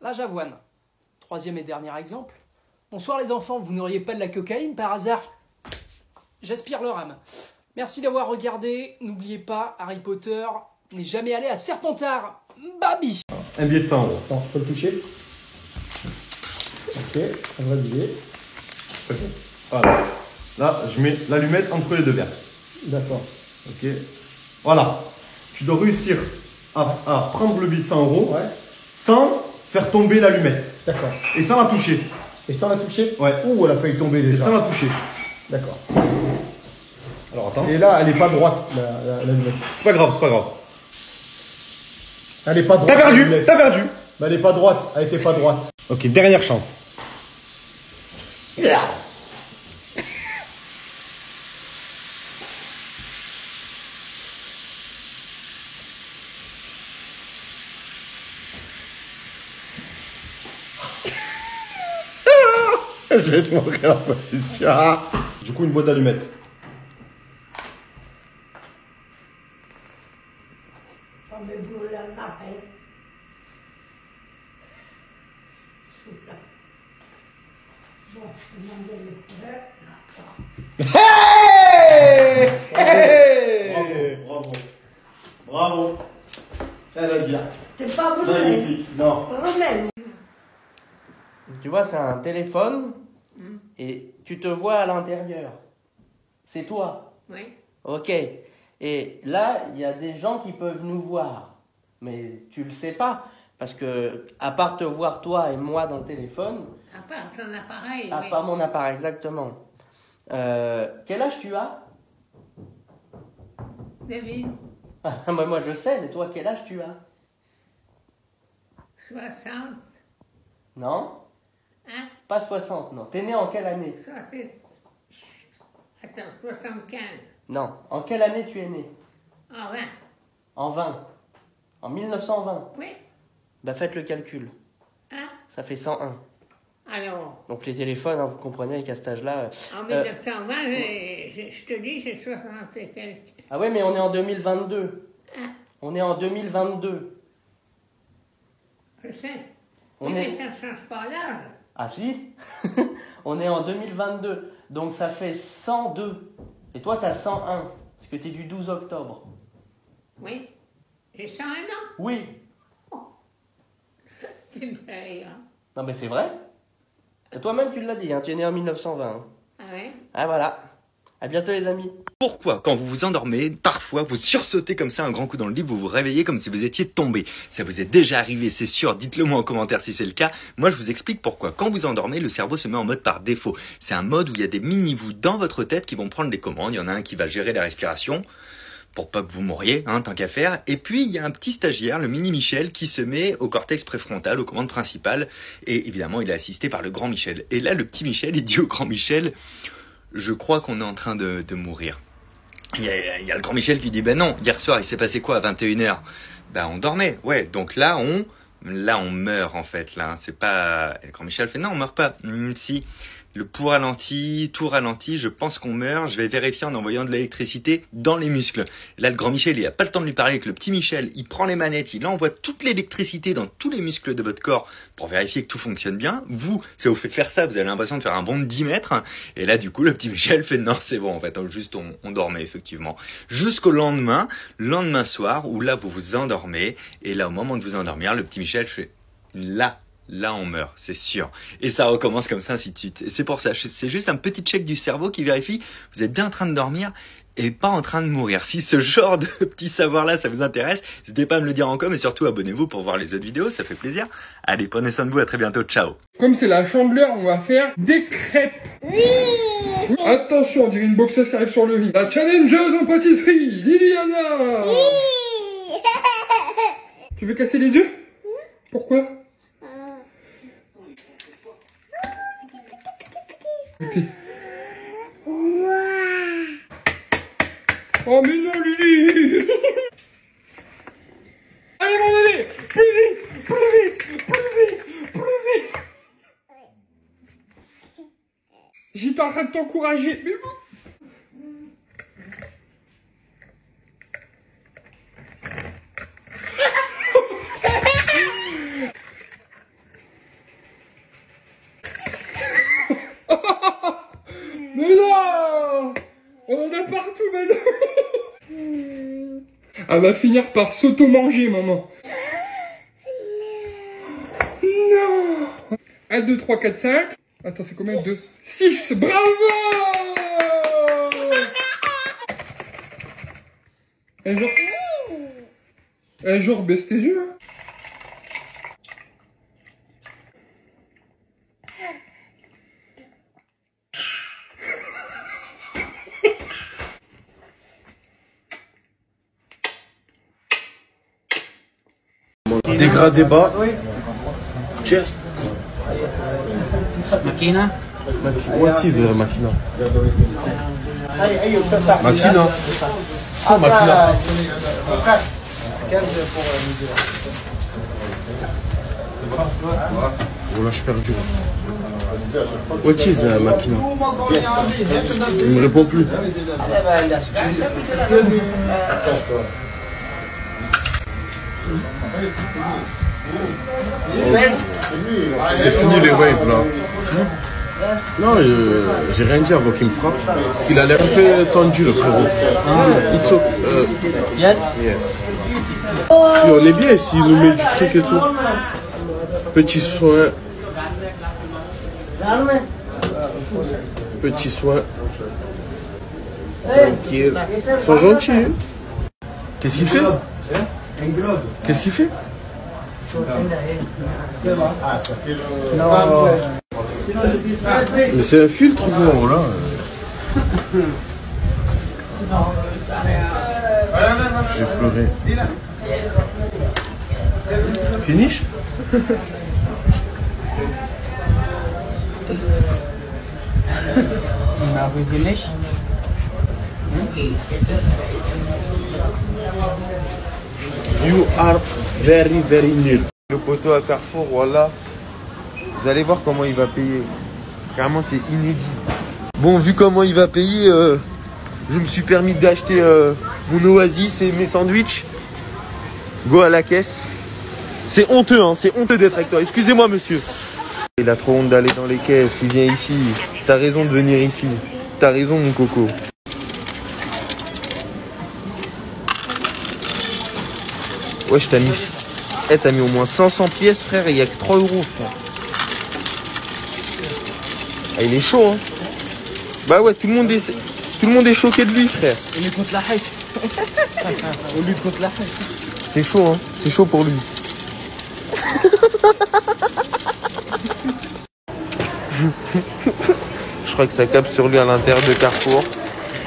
Là, j'avoine. 3e et dernier exemple. Bonsoir les enfants, vous n'auriez pas de la cocaïne par hasard? J'aspire leur âme. Merci d'avoir regardé. N'oubliez pas, Harry Potter n'est jamais allé à Serpentard. Babi. Un billet de 100 euros. Attends, je peux le toucher? Ok, un vrai billet. Voilà. Là, je mets l'allumette entre les deux verres. D'accord. Ok. Voilà. Tu dois réussir à prendre le billet de 100 euros sans faire tomber l'allumette. D'accord. Et sans la toucher. Et sans la toucher? Ouais. Ouh, elle a failli tomber déjà. Et sans la toucher. D'accord. Alors attends. Et là, elle n'est pas droite, l'allumette. C'est pas grave, c'est pas grave. Elle n'est pas droite. T'as perdu, t'as perdu. Mais elle n'est pas droite, elle était pas droite. Ok, dernière chance. Yeah. Je vais te montrer la position. Du coup, une boîte d'allumettes. Hey! Hey! Bravo, bravo. Bravo. Elle a dit. C'est pas vrai. Magnifique. Non. Tu vois, c'est un téléphone et tu te vois à l'intérieur. C'est toi. Oui. Ok. Et là, il y a des gens qui peuvent nous voir. Mais tu le sais pas. Parce que, à part te voir toi et moi dans le téléphone... À part ton appareil, À part mon appareil, exactement. Quel âge tu as? David, Moi je sais, mais toi quel âge tu as? 60. Non? Hein? Pas 60, non. T'es né en quelle année? 60. Attends, 75. Non. En quelle année tu es né? En 20. En 20. En 1920. Oui. Bah faites le calcul. Hein? Ça fait 101. Alors, Donc les téléphones, hein, vous comprenez qu'à cet âge-là... en 1920, je te dis, j'ai 60 et quelques. Ah oui, mais on est en 2022. Hein? On est en 2022. Je sais. On Mais est... ça ne change pas l'âge. Ah si. On est en 2022. Donc ça fait 102. Et toi, t'as 101. Parce que t'es du 12 octobre. Oui. J'ai 101 ans. Oui. C'est vrai, hein. Non mais c'est vrai. Et toi-même, tu l'as dit, hein, tu es né en 1920. Hein. Ah ouais? Ah voilà. À bientôt les amis. Pourquoi, quand vous vous endormez, parfois vous sursautez comme ça un grand coup dans le lit, vous vous réveillez comme si vous étiez tombé? Ça vous est déjà arrivé, c'est sûr, dites-le moi en commentaire si c'est le cas. Moi je vous explique pourquoi. Quand vous endormez, le cerveau se met en mode par défaut. C'est un mode où il y a des mini-vous dans votre tête qui vont prendre les commandes. Il y en a un qui va gérer la respiration, pour pas que vous mouriez, hein, tant qu'à faire. Et puis, il y a un petit stagiaire, le mini Michel, qui se met au cortex préfrontal, aux commandes principales. Et évidemment, il est assisté par le grand Michel. Et là, le petit Michel, il dit au grand Michel, je crois qu'on est en train de mourir. Il y a le grand Michel qui dit, ben non, hier soir, il s'est passé quoi à 21h? Ben, on dormait. Ouais, donc là, on meurt, en fait, là. C'est pas... Et le grand Michel fait, non, on meurt pas. Si. Le pouls ralenti, tout ralenti, je pense qu'on meurt, je vais vérifier en envoyant de l'électricité dans les muscles. Là, le grand Michel, il a pas le temps de lui parler avec le petit Michel, il prend les manettes, il envoie toute l'électricité dans tous les muscles de votre corps pour vérifier que tout fonctionne bien. Vous, ça vous fait faire ça, vous avez l'impression de faire un bond de 10 mètres. Et là, du coup, le petit Michel fait non, c'est bon, en fait, juste on dormait, effectivement. Jusqu'au lendemain soir, où là, vous vous endormez, et là, au moment de vous endormir, le petit Michel fait là on meurt, c'est sûr. Et ça recommence comme ça, ainsi de suite. Et c'est pour ça, c'est juste un petit check du cerveau qui vérifie, vous êtes bien en train de dormir et pas en train de mourir. Si ce genre de petit savoir-là, ça vous intéresse, n'hésitez pas à me le dire en com et surtout abonnez-vous pour voir les autres vidéos, ça fait plaisir. Allez, prenez soin de vous, à très bientôt, ciao. Comme c'est la chandeleur, on va faire des crêpes. Oui. Attention, on dirait une boxeuse qui arrive sur le ring. La challengeuse en pâtisserie, Liliana. Oui. Tu veux casser les yeux? Pourquoi? Écoutez. Oh mais non Lily. Allez mon bébé, plus vite, plus vite, plus vite, plus vite. J'étais en train de t'encourager, mais bon. Mais non! On en a partout maintenant! Elle va finir par s'auto-manger, maman. Non! 1, 2, 3, 4, 5. Attends, c'est combien? 2, 6! Bravo! Genre, baisse tes yeux, hein. Dégradé bas. Chest. Makina? What is a makina? Makina. C'est quoi makina? Oh là, je suis perdu. What is a makina? Il me répond plus. C'est fini les waves là. Non, j'ai rien dit avant qu'il me frappe. Parce qu'il a l'air un peu tendu le frérot. Yes. Si on est bien s'il nous met du truc et tout. Petit soin. Petit soin. Tranquille. Ils sont gentils. Qu'est-ce qu'il fait? Qu'est-ce qu'il fait? Mais c'est un filtre, gros, là. J'ai pleuré. Finish? You are very, very nul. Le poteau à Carrefour, voilà. Vous allez voir comment il va payer. Carrément, c'est inédit. Bon, vu comment il va payer, je me suis permis d'acheter mon Oasis et mes sandwichs. Go à la caisse. C'est honteux, hein, c'est honteux d'être avec toi. Excusez-moi, monsieur. Il a trop honte d'aller dans les caisses. Il vient ici. T'as raison de venir ici. T'as raison, mon coco. Ouais, je t'ai mis... Eh, t'as mis au moins 500 pièces, frère, et il n'y a que 3 €, frère. Ah, il est chaud, hein. Bah ouais, tout le monde est choqué de lui, frère. On lutte contre la haine. On lutte contre la haine. C'est chaud, hein. C'est chaud pour lui. Je crois que ça capte sur lui à l'intérieur de Carrefour.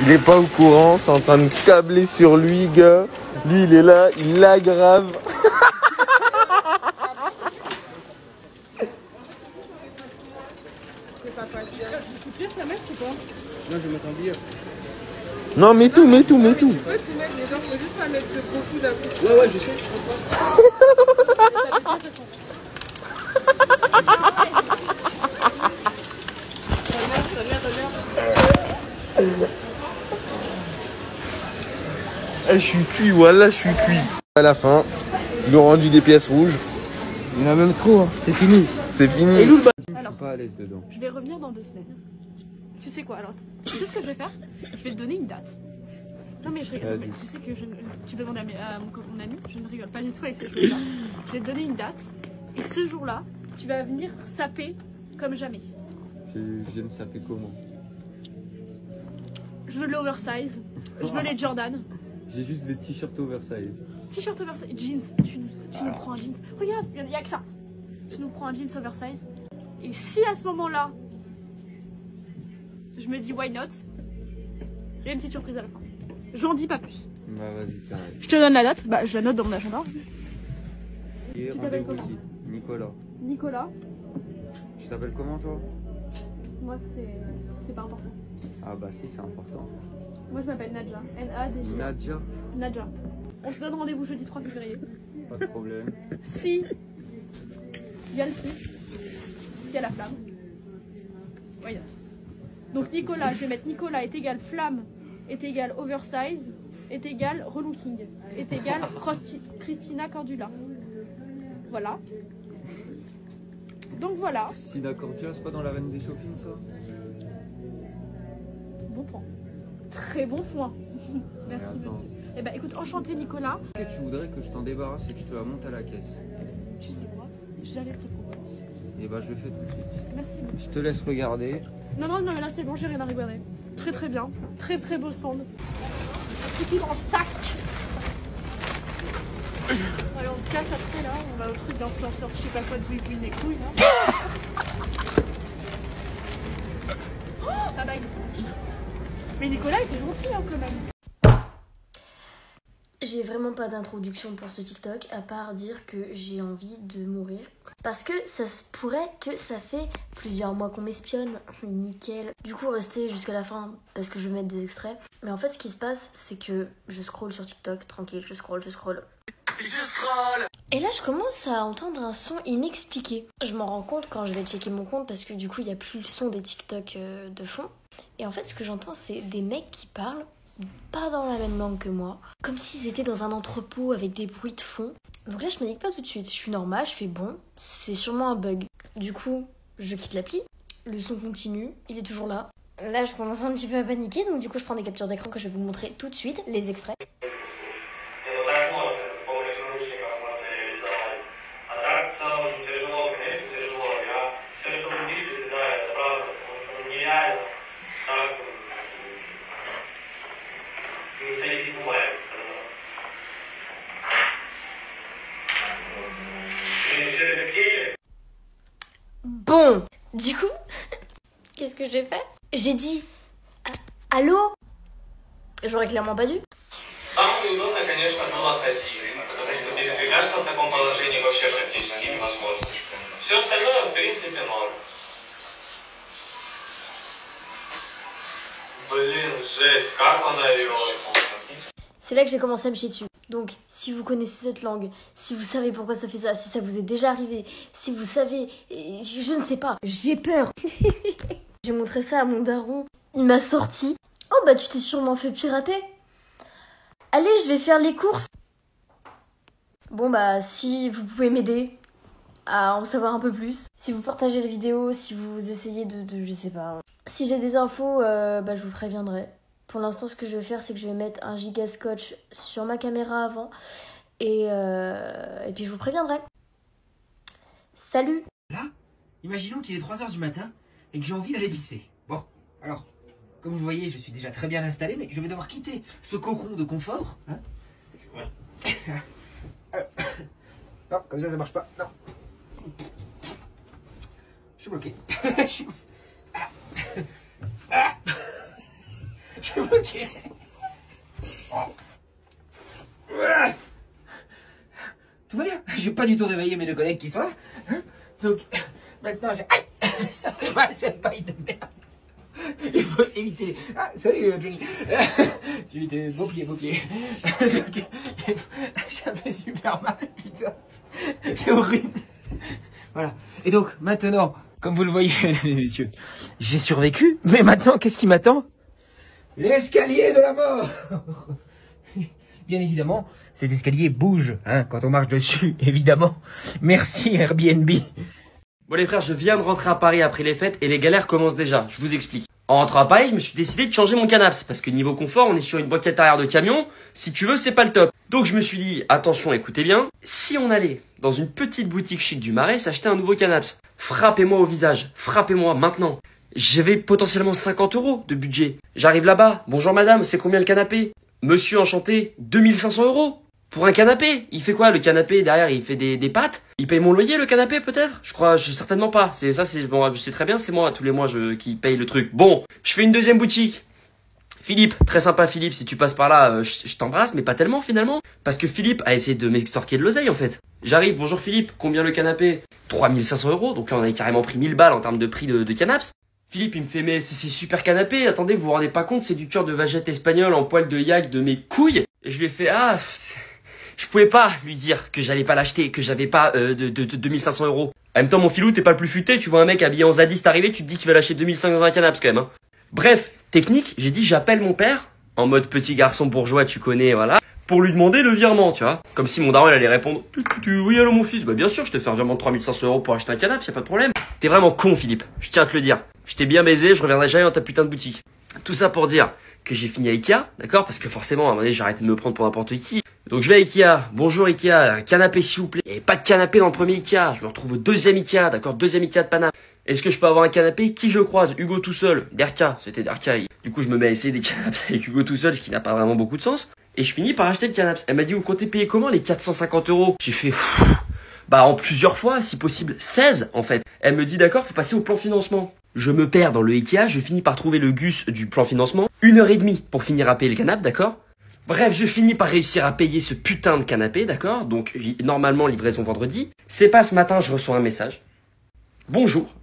Il est pas au courant, c'est en train de câbler sur lui, gars. Lui, il est là, il l'aggrave. Non, je vais mettre un billet. Non, mets tout, mets tout, mets tout. Tu peux tout mettre, mais genre, faut juste pas mettre beaucoup d'un coup. Ouais, ouais, je sais, Eh, je suis cuit, voilà, je suis cuit. À la fin, ils lui ont rendu des pièces rouges. Il y en a même trop, hein. C'est fini. C'est fini. Je suis pas à l'aise dedans. Je vais revenir dans 2 semaines. Tu sais quoi, alors, tu sais ce que je vais faire? Je vais te donner une date. Non mais je rigole, mais tu sais que tu peux demander à mon ami, je ne rigole pas du tout avec ces choses-là. Je vais te donner une date, et ce jour-là, tu vas venir saper comme jamais. Je viens de saper comment? Je veux de l'oversize, je veux les Jordan. J'ai juste des t-shirts oversize. T-shirt oversize, jeans, tu nous prends un jeans. Regarde, il n'y a que ça. Tu nous prends un jeans oversize. Et si à ce moment-là, je me dis why not, il y a une petite surprise à la fin. J'en dis pas plus. Bah vas-y, carré. Je te donne la date, bah je la note dans mon agenda. Et rendez-vous ici, Nicolas. Nicolas. Tu t'appelles comment toi? Moi c'est pas important. Ah bah si, c'est important. Moi je m'appelle Nadja. N-A-D-J. Nadja. Nadja. On se donne rendez-vous jeudi 3 février. Pas de problème. Si il y a le truc, s'il y a la flamme, why not? Donc Nicolas, je vais mettre Nicolas est égal flamme, est égal oversize, est égal relooking, est égal Christina Cordula. Voilà. Donc voilà. Christina Cordula, c'est pas dans la reine des shopping ça? Bon point. Très bon point. Merci monsieur. Eh ben écoute, enchanté Nicolas. Tu voudrais que je t'en débarrasse et que je te la monte à la caisse? Tu sais quoi? J'allais te répondre. Et bah je le fais tout de suite. Merci beaucoup. Je te laisse regarder. Non, non, non, mais là c'est bon, j'ai rien à regarder. Très très bien. Très très beau stand. Tout dans le sac. Allez, on se casse après là. On va au truc d'influenceur, je sais pas quoi, de Wigwin et couilles là. Oh, la bague. Mais Nicolas était gentil hein, quand même. J'ai vraiment pas d'introduction pour ce TikTok à part dire que j'ai envie de mourir. Parce que ça se pourrait que ça fait plusieurs mois qu'on m'espionne. Nickel. Du coup, restez jusqu'à la fin parce que je vais mettre des extraits. Mais en fait, ce qui se passe, c'est que je scrolle sur TikTok, tranquille, je scrolle. Et là, je commence à entendre un son inexpliqué. Je m'en rends compte quand je vais checker mon compte parce que du coup, il n'y a plus le son des TikTok de fond. Et en fait, ce que j'entends, c'est des mecs qui parlent pas dans la même langue que moi, comme s'ils étaient dans un entrepôt avec des bruits de fond. Donc là je me dis pas tout de suite, je suis normale, je fais bon, c'est sûrement un bug. Du coup, je quitte l'appli, le son continue, il est toujours là. Là je commence un petit peu à paniquer, donc du coup je prends des captures d'écran que je vais vous montrer tout de suite, les extraits. Bon, du coup, qu'est-ce que j'ai fait? J'ai dit allô? J'aurais clairement pas dû. Самое удобное, конечно, было отойти, потому что без препятствий в таком положении вообще практически невозможно. Все остальное, в принципе, норм. Блин, жесть, как она ее... C'est là que j'ai commencé à me chier dessus. Donc, si vous connaissez cette langue, si vous savez pourquoi ça fait ça, si ça vous est déjà arrivé, si vous savez... Je ne sais pas, j'ai peur. J'ai montré ça à mon daron. Il m'a sorti. Oh bah tu t'es sûrement fait pirater. Allez, je vais faire les courses. Bon bah, si vous pouvez m'aider à en savoir un peu plus, si vous partagez les vidéos, si vous essayez de je sais pas. Si j'ai des infos, bah je vous préviendrai. Pour l'instant, ce que je vais faire, c'est que je vais mettre un giga scotch sur ma caméra avant. Et puis je vous préviendrai. Salut! Là, imaginons qu'il est 3h du matin et que j'ai envie d'aller pisser. Bon, alors, comme vous le voyez, je suis déjà très bien installé, mais je vais devoir quitter ce cocon de confort. Hein. Non, comme ça marche pas. Non. Je suis bloqué. Je suis bloqué. Tout va bien. J'ai pas du tout réveillé mes deux collègues qui sont là. Hein. Donc, maintenant j'ai... Aïe, ça fait mal cette paille de merde. Il faut éviter les... Ah, salut Johnny. Tu éviter beau pied. Donc, ça fait super mal, putain. C'est horrible. Voilà. Et donc, maintenant, comme vous le voyez, messieurs, j'ai survécu. Mais maintenant, qu'est-ce qui m'attend? L'escalier de la mort. Bien évidemment, cet escalier bouge hein, quand on marche dessus, évidemment. Merci Airbnb. Bon les frères, je viens de rentrer à Paris après les fêtes et les galères commencent déjà, je vous explique. En rentrant à Paris, je me suis décidé de changer mon canapé parce que niveau confort, on est sur une banquette arrière de camion, si tu veux, c'est pas le top. Donc je me suis dit, attention, écoutez bien, si on allait dans une petite boutique chic du Marais s'acheter un nouveau canapé, frappez-moi au visage, frappez-moi maintenant. J'avais potentiellement 50 € de budget. J'arrive là-bas, bonjour madame, c'est combien le canapé? Monsieur enchanté, 2500 € pour un canapé. Il fait quoi le canapé derrière? Il fait des pâtes? Il paye mon loyer le canapé peut-être? Je crois, certainement pas. C'est bon, je sais très bien, c'est moi tous les mois qui paye le truc. Bon, je fais une deuxième boutique. Philippe, très sympa Philippe, si tu passes par là, je t'embrasse, mais pas tellement finalement. Parce que Philippe a essayé de m'extorquer de l'oseille en fait. J'arrive, bonjour Philippe, combien le canapé? 3500 €, donc là on avait carrément pris 1000 balles en termes de prix de canaps. Philippe, il me fait, mais c'est super canapé, attendez, vous vous rendez pas compte, c'est du cœur de vagette espagnol en poil de yak de mes couilles. Et je lui ai fait, je pouvais pas lui dire que j'allais pas l'acheter, que j'avais pas de 2500 €. En même temps, mon filou, t'es pas le plus futé, tu vois un mec habillé en zadiste arriver, tu te dis qu'il va lâcher 2500 dans un canapé quand même. Hein. Bref, technique, j'ai dit, j'appelle mon père, en mode petit garçon bourgeois, tu connais, voilà, pour lui demander le virement, tu vois. Comme si mon daron, il allait répondre, oui, allô mon fils, bah bien sûr, je te fais un virement de 3500 € pour acheter un canapé, y a pas de problème. T'es vraiment con, Philippe, je tiens à te le dire. Je t'ai bien baisé, je reviendrai jamais dans ta putain de boutique. Tout ça pour dire que j'ai fini à Ikea, d'accord? Parce que forcément, à un moment donné, j'ai arrêté de me prendre pour n'importe qui. Donc je vais à Ikea, bonjour Ikea, un canapé s'il vous plaît. Il n'y avait pas de canapé dans le premier Ikea, je me retrouve au deuxième Ikea, d'accord? Deuxième Ikea de Paname. Est-ce que je peux avoir un canapé? Qui je croise? Hugo tout seul, Derka, c'était Derka. Du coup, je me mets à essayer des canapés avec Hugo tout seul, ce qui n'a pas vraiment beaucoup de sens. Et je finis par acheter le canapé. Elle m'a dit, vous comptez payer comment les 450 €? J'ai fait... Bah en plusieurs fois, si possible 16 en fait. Elle me dit d'accord, faut passer au plan financement. Je me perds dans le Ikea, je finis par trouver le gus du plan financement. 1h30 pour finir à payer le canapé, d'accord? Bref, je finis par réussir à payer ce putain de canapé, d'accord? Donc normalement livraison vendredi. C'est pas ce matin, je reçois un message. Bonjour,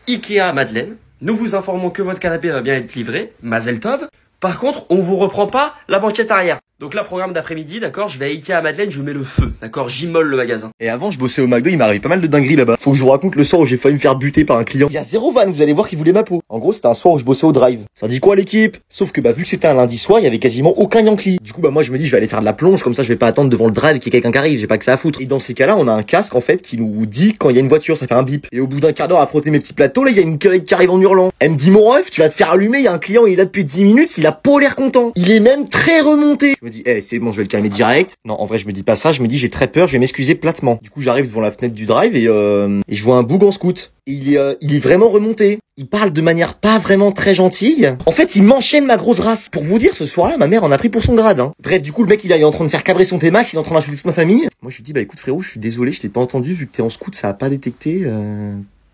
Ikea Madeleine, nous vous informons que votre canapé va bien être livré, Mazel Tov. Par contre, on vous reprend pas la banquette arrière. Donc là, programme d'après-midi, d'accord, je vais à Ikea à Madeleine, je mets le feu, d'accord, j'immole le magasin. Et avant, je bossais au McDo, il m'arrivait pas mal de dingueries là-bas. Faut que je vous raconte le soir où j'ai failli me faire buter par un client. Il y a 0 vanne, vous allez voir qu'il voulait ma peau. En gros, c'était un soir où je bossais au drive. Ça dit quoi l'équipe? Sauf que vu que c'était un lundi soir, il y avait quasiment aucun Yankee. Du coup, moi je me dis, je vais aller faire de la plonge, comme ça je vais pas attendre devant le drive qu'il y ait quelqu'un qui arrive, j'ai pas que ça à foutre. Et dans ces cas-là, on a un casque en fait qui nous dit quand il y a une voiture, ça fait un bip. Et au bout d'un quart d'heure à frotter mes petits plateaux, là, il y a une collègue qui arrive en hurlant. Elle me dit, mon ref, tu vas te faire allumer, il y a un client, il est là depuis 10 minutes, il a pas l'air content. Il est même très remonté. Je me dis, c'est bon, je vais le calmer direct. Non, en vrai, je me dis pas ça. Je me dis, j'ai très peur, je vais m'excuser platement. Du coup, j'arrive devant la fenêtre du drive et je vois un boug en scout. Et il est vraiment remonté. Il parle de manière pas vraiment très gentille. En fait, il m'enchaîne ma grosse race. Pour vous dire, ce soir-là, ma mère en a pris pour son grade. Hein. Bref, du coup, le mec, il est en train de faire cabrer son T-Max, il est en train d'insulter toute ma famille. Moi, je lui dis, bah écoute frérot, je suis désolé, je t'ai pas entendu, vu que t'es en scout, ça a pas détecté.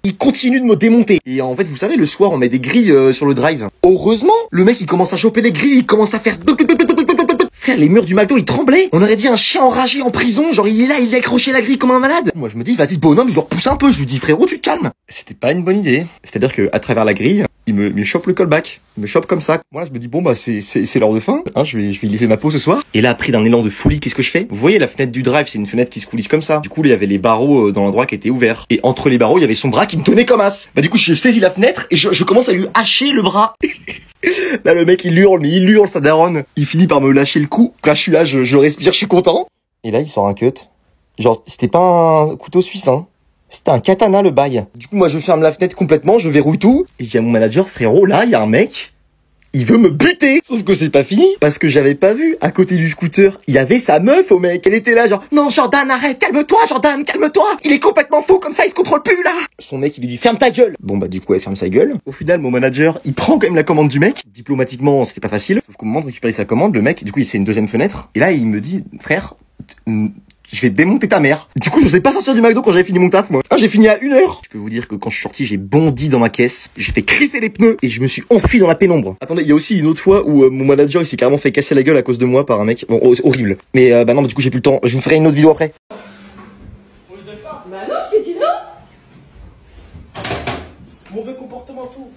Il continue de me démonter. Et en fait, vous savez, le soir, on met des grilles sur le drive. Heureusement, le mec, il commence à choper les grilles, il commence à faire... Frère, les murs du McDo, ils tremblaient. On aurait dit un chien enragé en prison. Genre, il est là, il a accroché la grille comme un malade. Moi, je me dis, vas-y, bonhomme, je le repousse un peu. Je lui dis, frérot, tu te calmes. C'était pas une bonne idée. C'est-à-dire que à travers la grille, il me chope le callback. Il me chope comme ça. Moi, je me dis, bon, bah, c'est l'heure de fin. Hein, je vais laisser ma peau ce soir. Et là, pris d'un élan de folie, qu'est-ce que je fais? Vous voyez, la fenêtre du drive, c'est une fenêtre qui se coulisse comme ça. Du coup, il y avait les barreaux dans l'endroit qui étaient ouverts. Et entre les barreaux, il y avait son bras qui me tenait comme as. Bah, du coup, je saisis la fenêtre et je commence à lui hacher le bras. Là, le mec, il hurle, sa daronne. Il finit par me lâcher le cou. Là, je suis là, je respire, je suis content. Et là, il sort un cut. Genre, c'était pas un couteau suisse, hein. C'était un katana, le bail. Du coup, moi, je ferme la fenêtre complètement, je verrouille tout. Et je dis à mon manager, frérot, là, il y a un mec. Il veut me buter. Sauf que c'est pas fini. Parce que j'avais pas vu. À côté du scooter, il y avait sa meuf au mec. Elle était là genre, non, Jordan, arrête, calme-toi, Jordan, calme-toi. Il est complètement fou comme ça, il se contrôle plus, là. Son mec, il lui dit, ferme ta gueule. Bon, bah, du coup, elle ferme sa gueule. Au final, mon manager, il prend quand même la commande du mec. Diplomatiquement, c'était pas facile. Sauf qu'au moment de récupérer sa commande, le mec, du coup, c'est une deuxième fenêtre. Et là, il me dit, frère, je vais démonter ta mère. Du coup, je sais pas sortir du McDo quand j'avais fini mon taf, moi. Ah, j'ai fini à 1h. Je peux vous dire que quand je suis sorti, j'ai bondi dans ma caisse. J'ai fait crisser les pneus et je me suis enfui dans la pénombre. Attendez, il y a aussi une autre fois où mon manager, il s'est carrément fait casser la gueule à cause de moi par un mec. Bon, horrible. Mais bah non, du coup, j'ai plus le temps. Je vous ferai une autre vidéo après. Bah non, je t'ai dit non. Mauvais comportement, tout.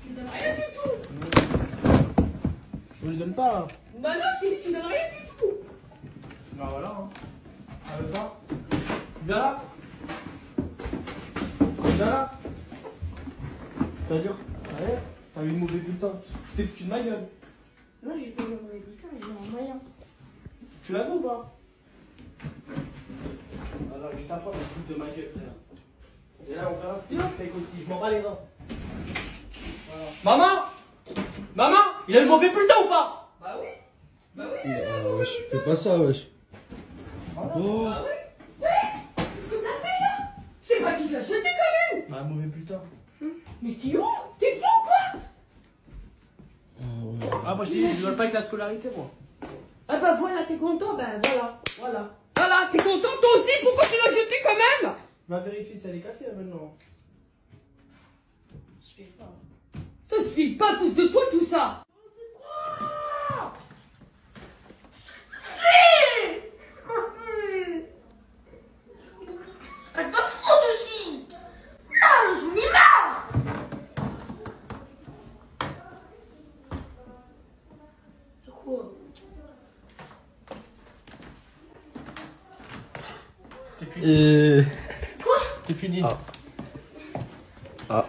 Tu me donnes rien du tout. Je lui donne pas. Bah non, je t'ai dit tu me donnes rien du tout. Bah voilà, hein. Avec pas. Viens là. Viens là. Ça veut dire, ouais, t'as eu le mauvais bulletin. T'es foutu de ma gueule. Non, j'ai pas eu le mauvais bulletin, j'ai eu un moyen. Tu l'as vu ou pas? Alors, je t'apprends à foutre de ma gueule, frère. Et là, on fait un fake aussi. Je m'en bats les reins. Voilà. Maman! Maman! Il a eu le mauvais bulletin ou pas? Bah oui. Bah oui. Wesh, fais pas ça, wesh. Oh. Bah oui. Ouais. Qu'est-ce que t'as fait là? C'est pas dit de la jeter quand même. Bah, mauvais bulletin. Mais t'es où? T'es fou quoi? Ah, moi je dis, je veux pas avec la scolarité, moi. Ah bah voilà, t'es content? Bah voilà. Voilà. Voilà, t'es content toi aussi? Pourquoi tu l'as jeté quand même? Va vérifier si elle est cassée là maintenant. Je fais pas. Ça se fait pas à cause de toi tout ça. Arrête pas de fraude aussi. Là, j'en ai marre. C'est quoi? T'es puni. Quoi? T'es puni. Ah.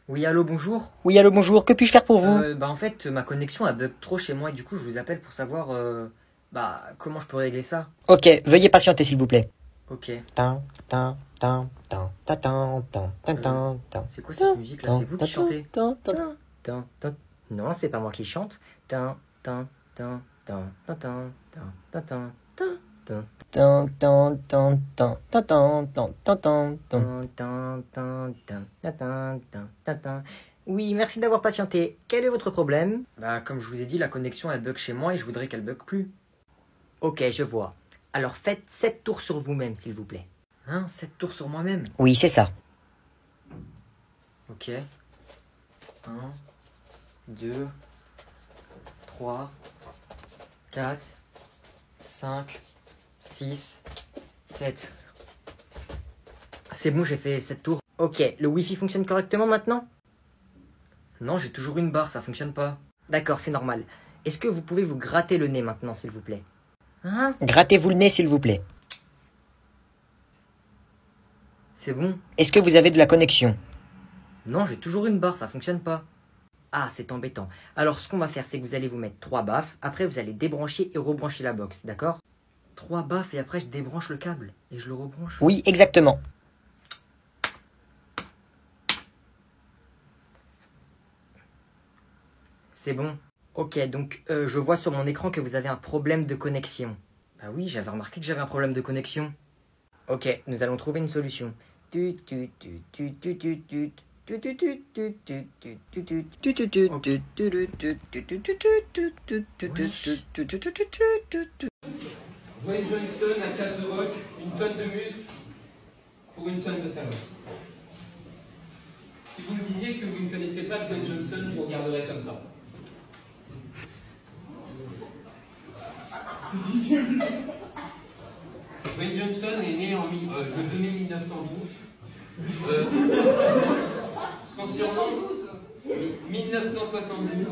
Oui, allô, bonjour. Oui, allô, bonjour. Que puis-je faire pour vous Bah en fait, ma connexion a bug trop chez moi et du coup, je vous appelle pour savoir comment je peux régler ça. Ok, veuillez patienter, s'il vous plaît. Ok. C'est quoi cette musique là? C'est vous qui chantez? Non, c'est pas moi qui chante. Oui, merci d'avoir patienté. Quel est votre problème? Bah, comme je vous ai dit, la connexion elle bug chez moi et je voudrais qu'elle bug plus. Ok, je vois. Alors faites 7 tours sur vous-même, s'il vous plaît. Hein, 7 tours sur moi-même? Oui, c'est ça. Ok. 1, 2, 3, 4, 5, 6, 7. C'est bon, j'ai fait 7 tours. Ok, le Wi-Fi fonctionne correctement maintenant? Non, j'ai toujours une barre, ça fonctionne pas. D'accord, c'est normal. Est-ce que vous pouvez vous gratter le nez maintenant, s'il vous plaît? Hein? Grattez-vous le nez, s'il vous plaît. C'est bon? Est-ce que vous avez de la connexion? Non, j'ai toujours une barre, ça fonctionne pas. Ah, c'est embêtant. Alors, ce qu'on va faire, c'est que vous allez vous mettre 3 baffes. Après, vous allez débrancher et rebrancher la box, d'accord? 3 baffes et après, je débranche le câble et je le rebranche. Oui, exactement. c'est bon. Ok, donc je vois sur mon écran que vous avez un problème de connexion. Bah oui, j'avais remarqué que j'avais un problème de connexion. Ok, nous allons trouver une solution. Dwayne Johnson à Case Rock, une tonne de muscles pour une tonne de talent. Si vous me disiez que vous ne connaissez pas Dwayne Johnson, je vous regarderais comme ça. Dwayne Johnson est né le 2 mai 1912. Son surnom 1972.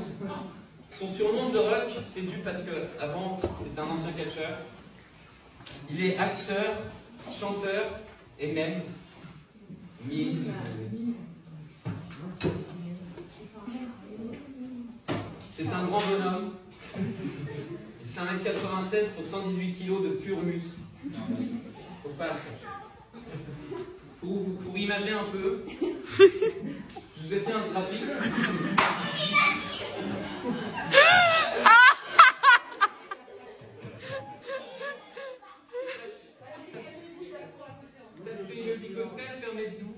Son surnom The Rock, c'est dû parce que avant c'était un ancien catcheur. Il est acteur, chanteur et même c'est un grand bonhomme. Il fait 1m96 pour 118 kg de pur muscle. Faut pas la chercher. Pour imager un peu, je vous ai fait un graphique. Ça c'est une dicostelle fermée de doux.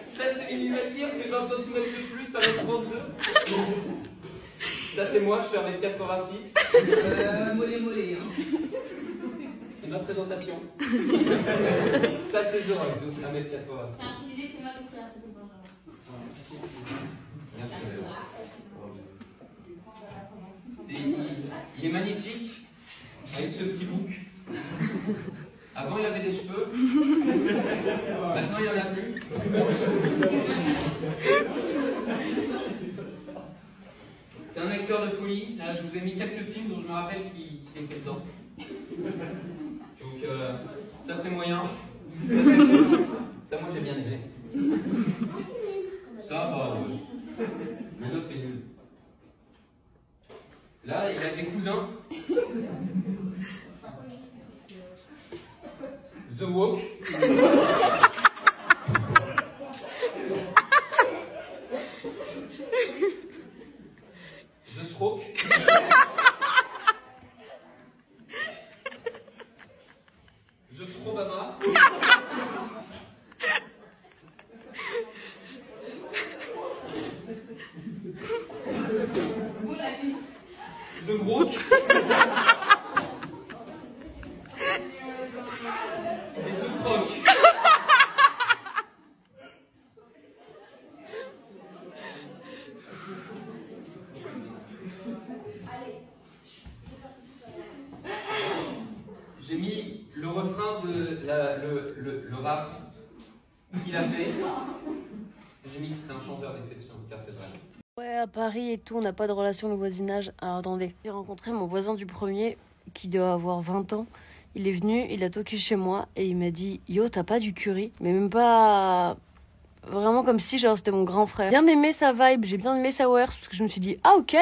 Ça c'est une matière fait 20 cm de plus à 1m32. Ça c'est moi, je suis 1m86. Mollet, hein. C'est ma présentation. Ça c'est The Rock, donc 1m86. C'est mal compris la photo, Benjamin. Il est magnifique, avec ce petit bouc. Avant il avait des cheveux, maintenant il n'y en a plus. C'est un acteur de folie. Là, je vous ai mis quelques films dont je me rappelle qu'il était dedans. Donc, ça c'est moyen. Ça, moi j'ai bien aimé. Ça, bah, le neuf est nul. Là, il a des cousins. The Walk. The Stroke. The Strobama. The Brook. Et The Croc. J'ai mis le refrain de le rap qu'il a fait. J'ai mis que c'est un chanteur d'exception, car c'est vrai. Ouais, à Paris et tout, on n'a pas de relation de voisinage. Alors attendez, j'ai rencontré mon voisin du premier, qui doit avoir 20 ans. Il est venu, il a toqué chez moi et il m'a dit « Yo, t'as pas du curry ?» Mais même pas... Vraiment comme si genre c'était mon grand frère. J'ai bien aimé sa vibe, j'ai bien aimé sa wares, parce que je me suis dit « Ah ok,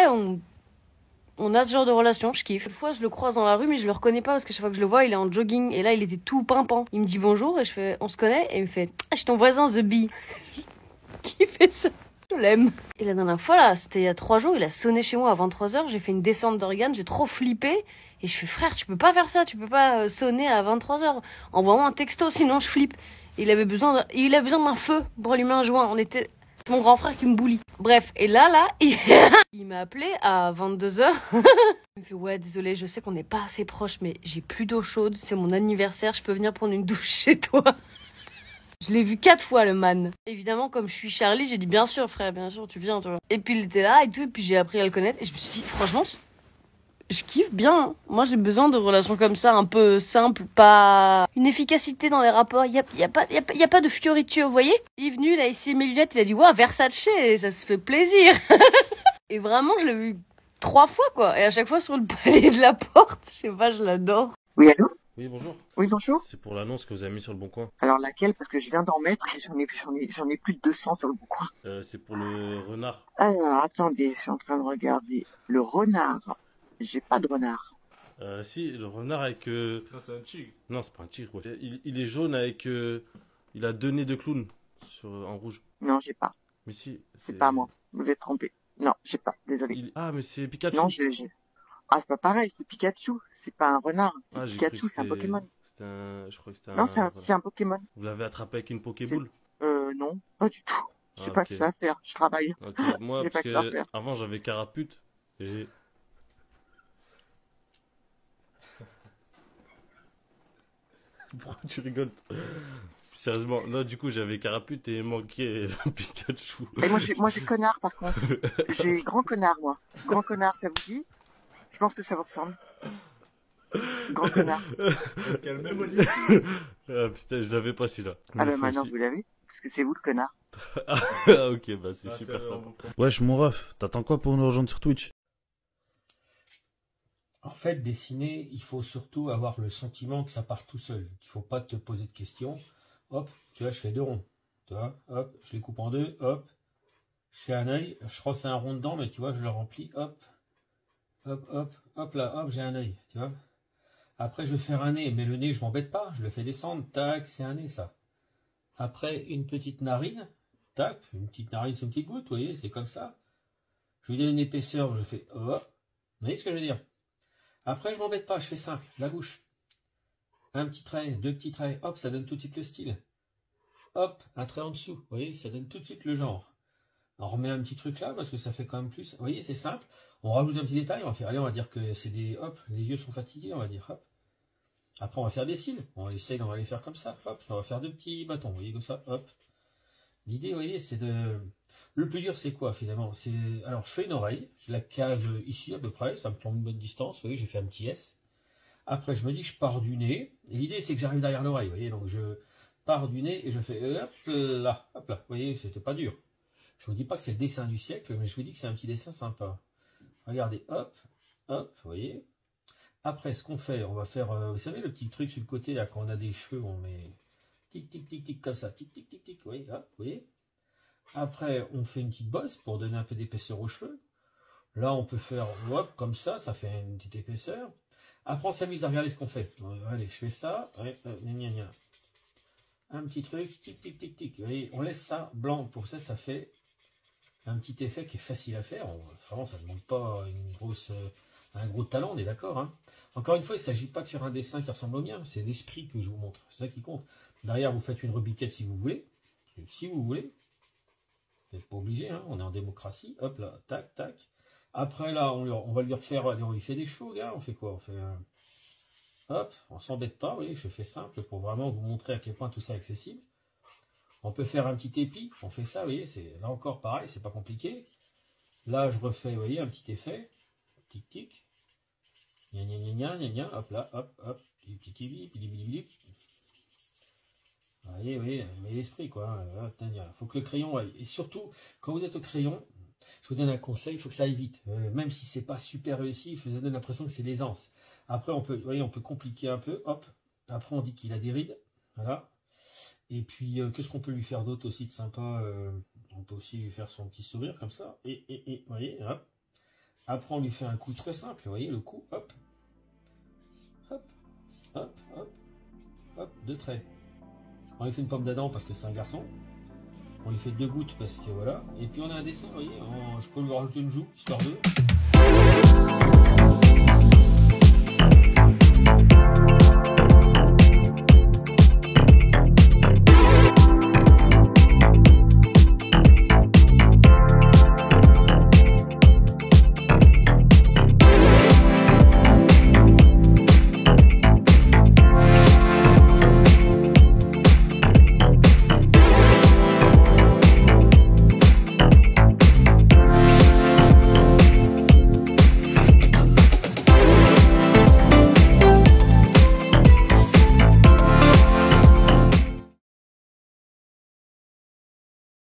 on a ce genre de relation, je kiffe. » Une fois, je le croise dans la rue, mais je le reconnais pas, parce que chaque fois que je le vois, il est en jogging. Et là, il était tout pimpant. Il me dit bonjour, et je fais « On se connaît ?» Et il me fait « Ah, je suis ton voisin, The Bee. » Qui fait ça? Je l'aime. Et la dernière fois, là, c'était il y a 3 jours, il a sonné chez moi à 23 h, j'ai fait une descente d'organes, j'ai trop flippé. Et je fais, frère, tu peux pas faire ça, tu peux pas sonner à 23 h. Envoie-moi un texto, sinon je flippe. Et il avait besoin d'un feu pour allumer un joint. C'est mon grand frère qui me bully. Bref, et là, il m'a appelé à 22 h. Il me fait, ouais, désolé, je sais qu'on n'est pas assez proches, mais j'ai plus d'eau chaude, c'est mon anniversaire, je peux venir prendre une douche chez toi. Je l'ai vu 4 fois, le man. Évidemment, comme je suis Charlie, j'ai dit, bien sûr, frère, bien sûr, tu viens, tu vois. Et puis il était là et tout, et puis j'ai appris à le connaître. Et je me suis dit, franchement, je kiffe bien. Hein. Moi, j'ai besoin de relations comme ça, un peu simples, pas une efficacité dans les rapports. Il y a pas de fioriture, vous voyez. Il est venu, il a essayé mes lunettes, il a dit, waouh, Versace, ça se fait plaisir. Et vraiment, je l'ai vu 3 fois, quoi. Et à chaque fois sur le palier de la porte, je sais pas, je l'adore. Oui, allô? Oui, bonjour. Oui, bonjour. C'est pour l'annonce que vous avez mis sur le Bon Coin. Alors laquelle? Parce que je viens d'en mettre et j'en ai plus de 200 sur le Bon Coin. C'est pour le renard. Alors, attendez, je suis en train de regarder. Le renard. J'ai pas de renard. Si, le renard avec... Non, c'est un tigre. Non, c'est pas un tigre. Ouais. Il est jaune avec... Il a 2 nez de clown en rouge. Non, j'ai pas. Mais si. C'est pas moi. Vous êtes trompé. Non, j'ai pas. Désolé. Ah, mais c'est Pikachu. Non, j'ai. Ah, c'est pas pareil. C'est Pikachu. C'est pas un renard. Ah, j'ai Pikachu, cru que c'est un Pokémon. Je crois que c'était un... Non, c'est un Pokémon. Vous l'avez attrapé avec une Pokéboule? Non, pas du tout. J'ai pas que ça à faire. Je travaille. Ok, moi, J'ai parce pas que ça à que faire. avant, j'avais Carapute et... Pourquoi tu rigoles? Sérieusement, là, du coup, j'avais Carapute et il manquait Pikachu. Et moi, j'ai connard, par contre. J'ai grand connard, moi. Grand connard, ça vous dit? Je pense que ça vous ressemble. Grand connard. Est-ce qu'il y a le même Olivier? Ah putain, je l'avais pas celui-là. Ah bah maintenant, vous l'avez. Parce que c'est vous le connard. Ah ok, bah c'est super sympa. Wesh mon ref, t'attends quoi pour nous rejoindre sur Twitch? En fait, dessiner, il faut surtout avoir le sentiment que ça part tout seul. Il faut pas te poser de questions. Hop, tu vois, je fais 2 ronds. Tu vois, hop, je les coupe en 2, hop. Je fais un œil, je refais un rond dedans, mais tu vois, je le remplis, hop. Hop, hop, hop là, hop, j'ai un œil, tu vois. Après, je vais faire un nez, mais le nez, je m'embête pas, je le fais descendre, tac, c'est un nez, ça. Après, une petite narine, tac, une petite narine, c'est une petite goutte, vous voyez, c'est comme ça. Je lui donne une épaisseur, je fais, hop, vous voyez ce que je veux dire? Après, je m'embête pas, je fais simple, la bouche. Un petit trait, 2 petits traits, hop, ça donne tout de suite le style. Hop, un trait en dessous, vous voyez, ça donne tout de suite le genre. On remet un petit truc là, parce que ça fait quand même plus, vous voyez, c'est simple. On rajoute un petit détail, on va faire, allez, on va dire que c'est des, hop, les yeux sont fatigués, on va dire, hop. Après, on va faire des cils, on essaye, on va les faire comme ça, hop, on va faire 2 petits bâtons, vous voyez, comme ça, hop. L'idée, vous voyez, c'est de... Le plus dur, c'est quoi, finalement? C'est... Alors, je fais une oreille, je la cale ici, à peu près, ça me prend une bonne distance, vous voyez, j'ai fait un petit S. Après, je me dis que je pars du nez, et l'idée, c'est que j'arrive derrière l'oreille, vous voyez, donc je pars du nez, et je fais, hop là, vous voyez, c'était pas dur. Je vous dis pas que c'est le dessin du siècle, mais je vous dis que c'est un petit dessin sympa. Regardez, hop, hop, vous voyez. Après, ce qu'on fait, on va faire, vous savez, le petit truc sur le côté, là, quand on a des cheveux, on met tic, tic, tic, tic, comme ça, tic, tic, tic, tic, vous voyez, hop, vous voyez. Après, on fait une petite bosse pour donner un peu d'épaisseur aux cheveux. Là, on peut faire, hop, comme ça, ça fait une petite épaisseur. Après, on s'amuse à regarder ce qu'on fait. Allez, je fais ça, ouais, gna, gna. Un petit truc, tic, tic, tic, tic, vous voyez, on laisse ça blanc, pour ça, ça fait un petit effet qui est facile à faire. Vraiment, ça ne demande pas un gros talent, on est d'accord, hein. Encore une fois, il ne s'agit pas de faire un dessin qui ressemble au mien, c'est l'esprit que je vous montre, c'est ça qui compte. Derrière, vous faites une rebiquette si vous voulez. Si vous voulez. Vous n'êtes pas obligé, hein, on est en démocratie. Hop là, tac, tac. Après là, on va lui refaire, on lui fait des cheveux, gars, on fait quoi? On fait hop, on s'embête pas, vous voyez, je fais simple pour vraiment vous montrer à quel point tout ça est accessible. On peut faire un petit épi, on fait ça, vous voyez, c'est là encore pareil, c'est pas compliqué. Là, je refais, vous voyez, un petit effet. Tic, tic. Gna, gna, gna, gna, gna, hop là, hop, hop. Vous voyez l'esprit, quoi. Il faut que le crayon aille. Et surtout, quand vous êtes au crayon, je vous donne un conseil, il faut que ça aille vite. Même si c'est pas super réussi, ça donne l'impression que c'est l'aisance. Après, on peut, vous voyez, on peut compliquer un peu, hop. Après, on dit qu'il a des rides, voilà. Et puis, qu'est-ce qu'on peut lui faire d'autre aussi de sympa? On peut aussi lui faire son petit sourire, comme ça. Et vous voyez, hop. Après, on lui fait un coup très simple, vous voyez, le coup, hop. Hop, hop, hop, hop, 2 traits. On lui fait une pomme d'Adam parce que c'est un garçon. On lui fait 2 gouttes parce que voilà. Et puis on a un dessin, vous voyez, je peux lui rajouter une joue, histoire de...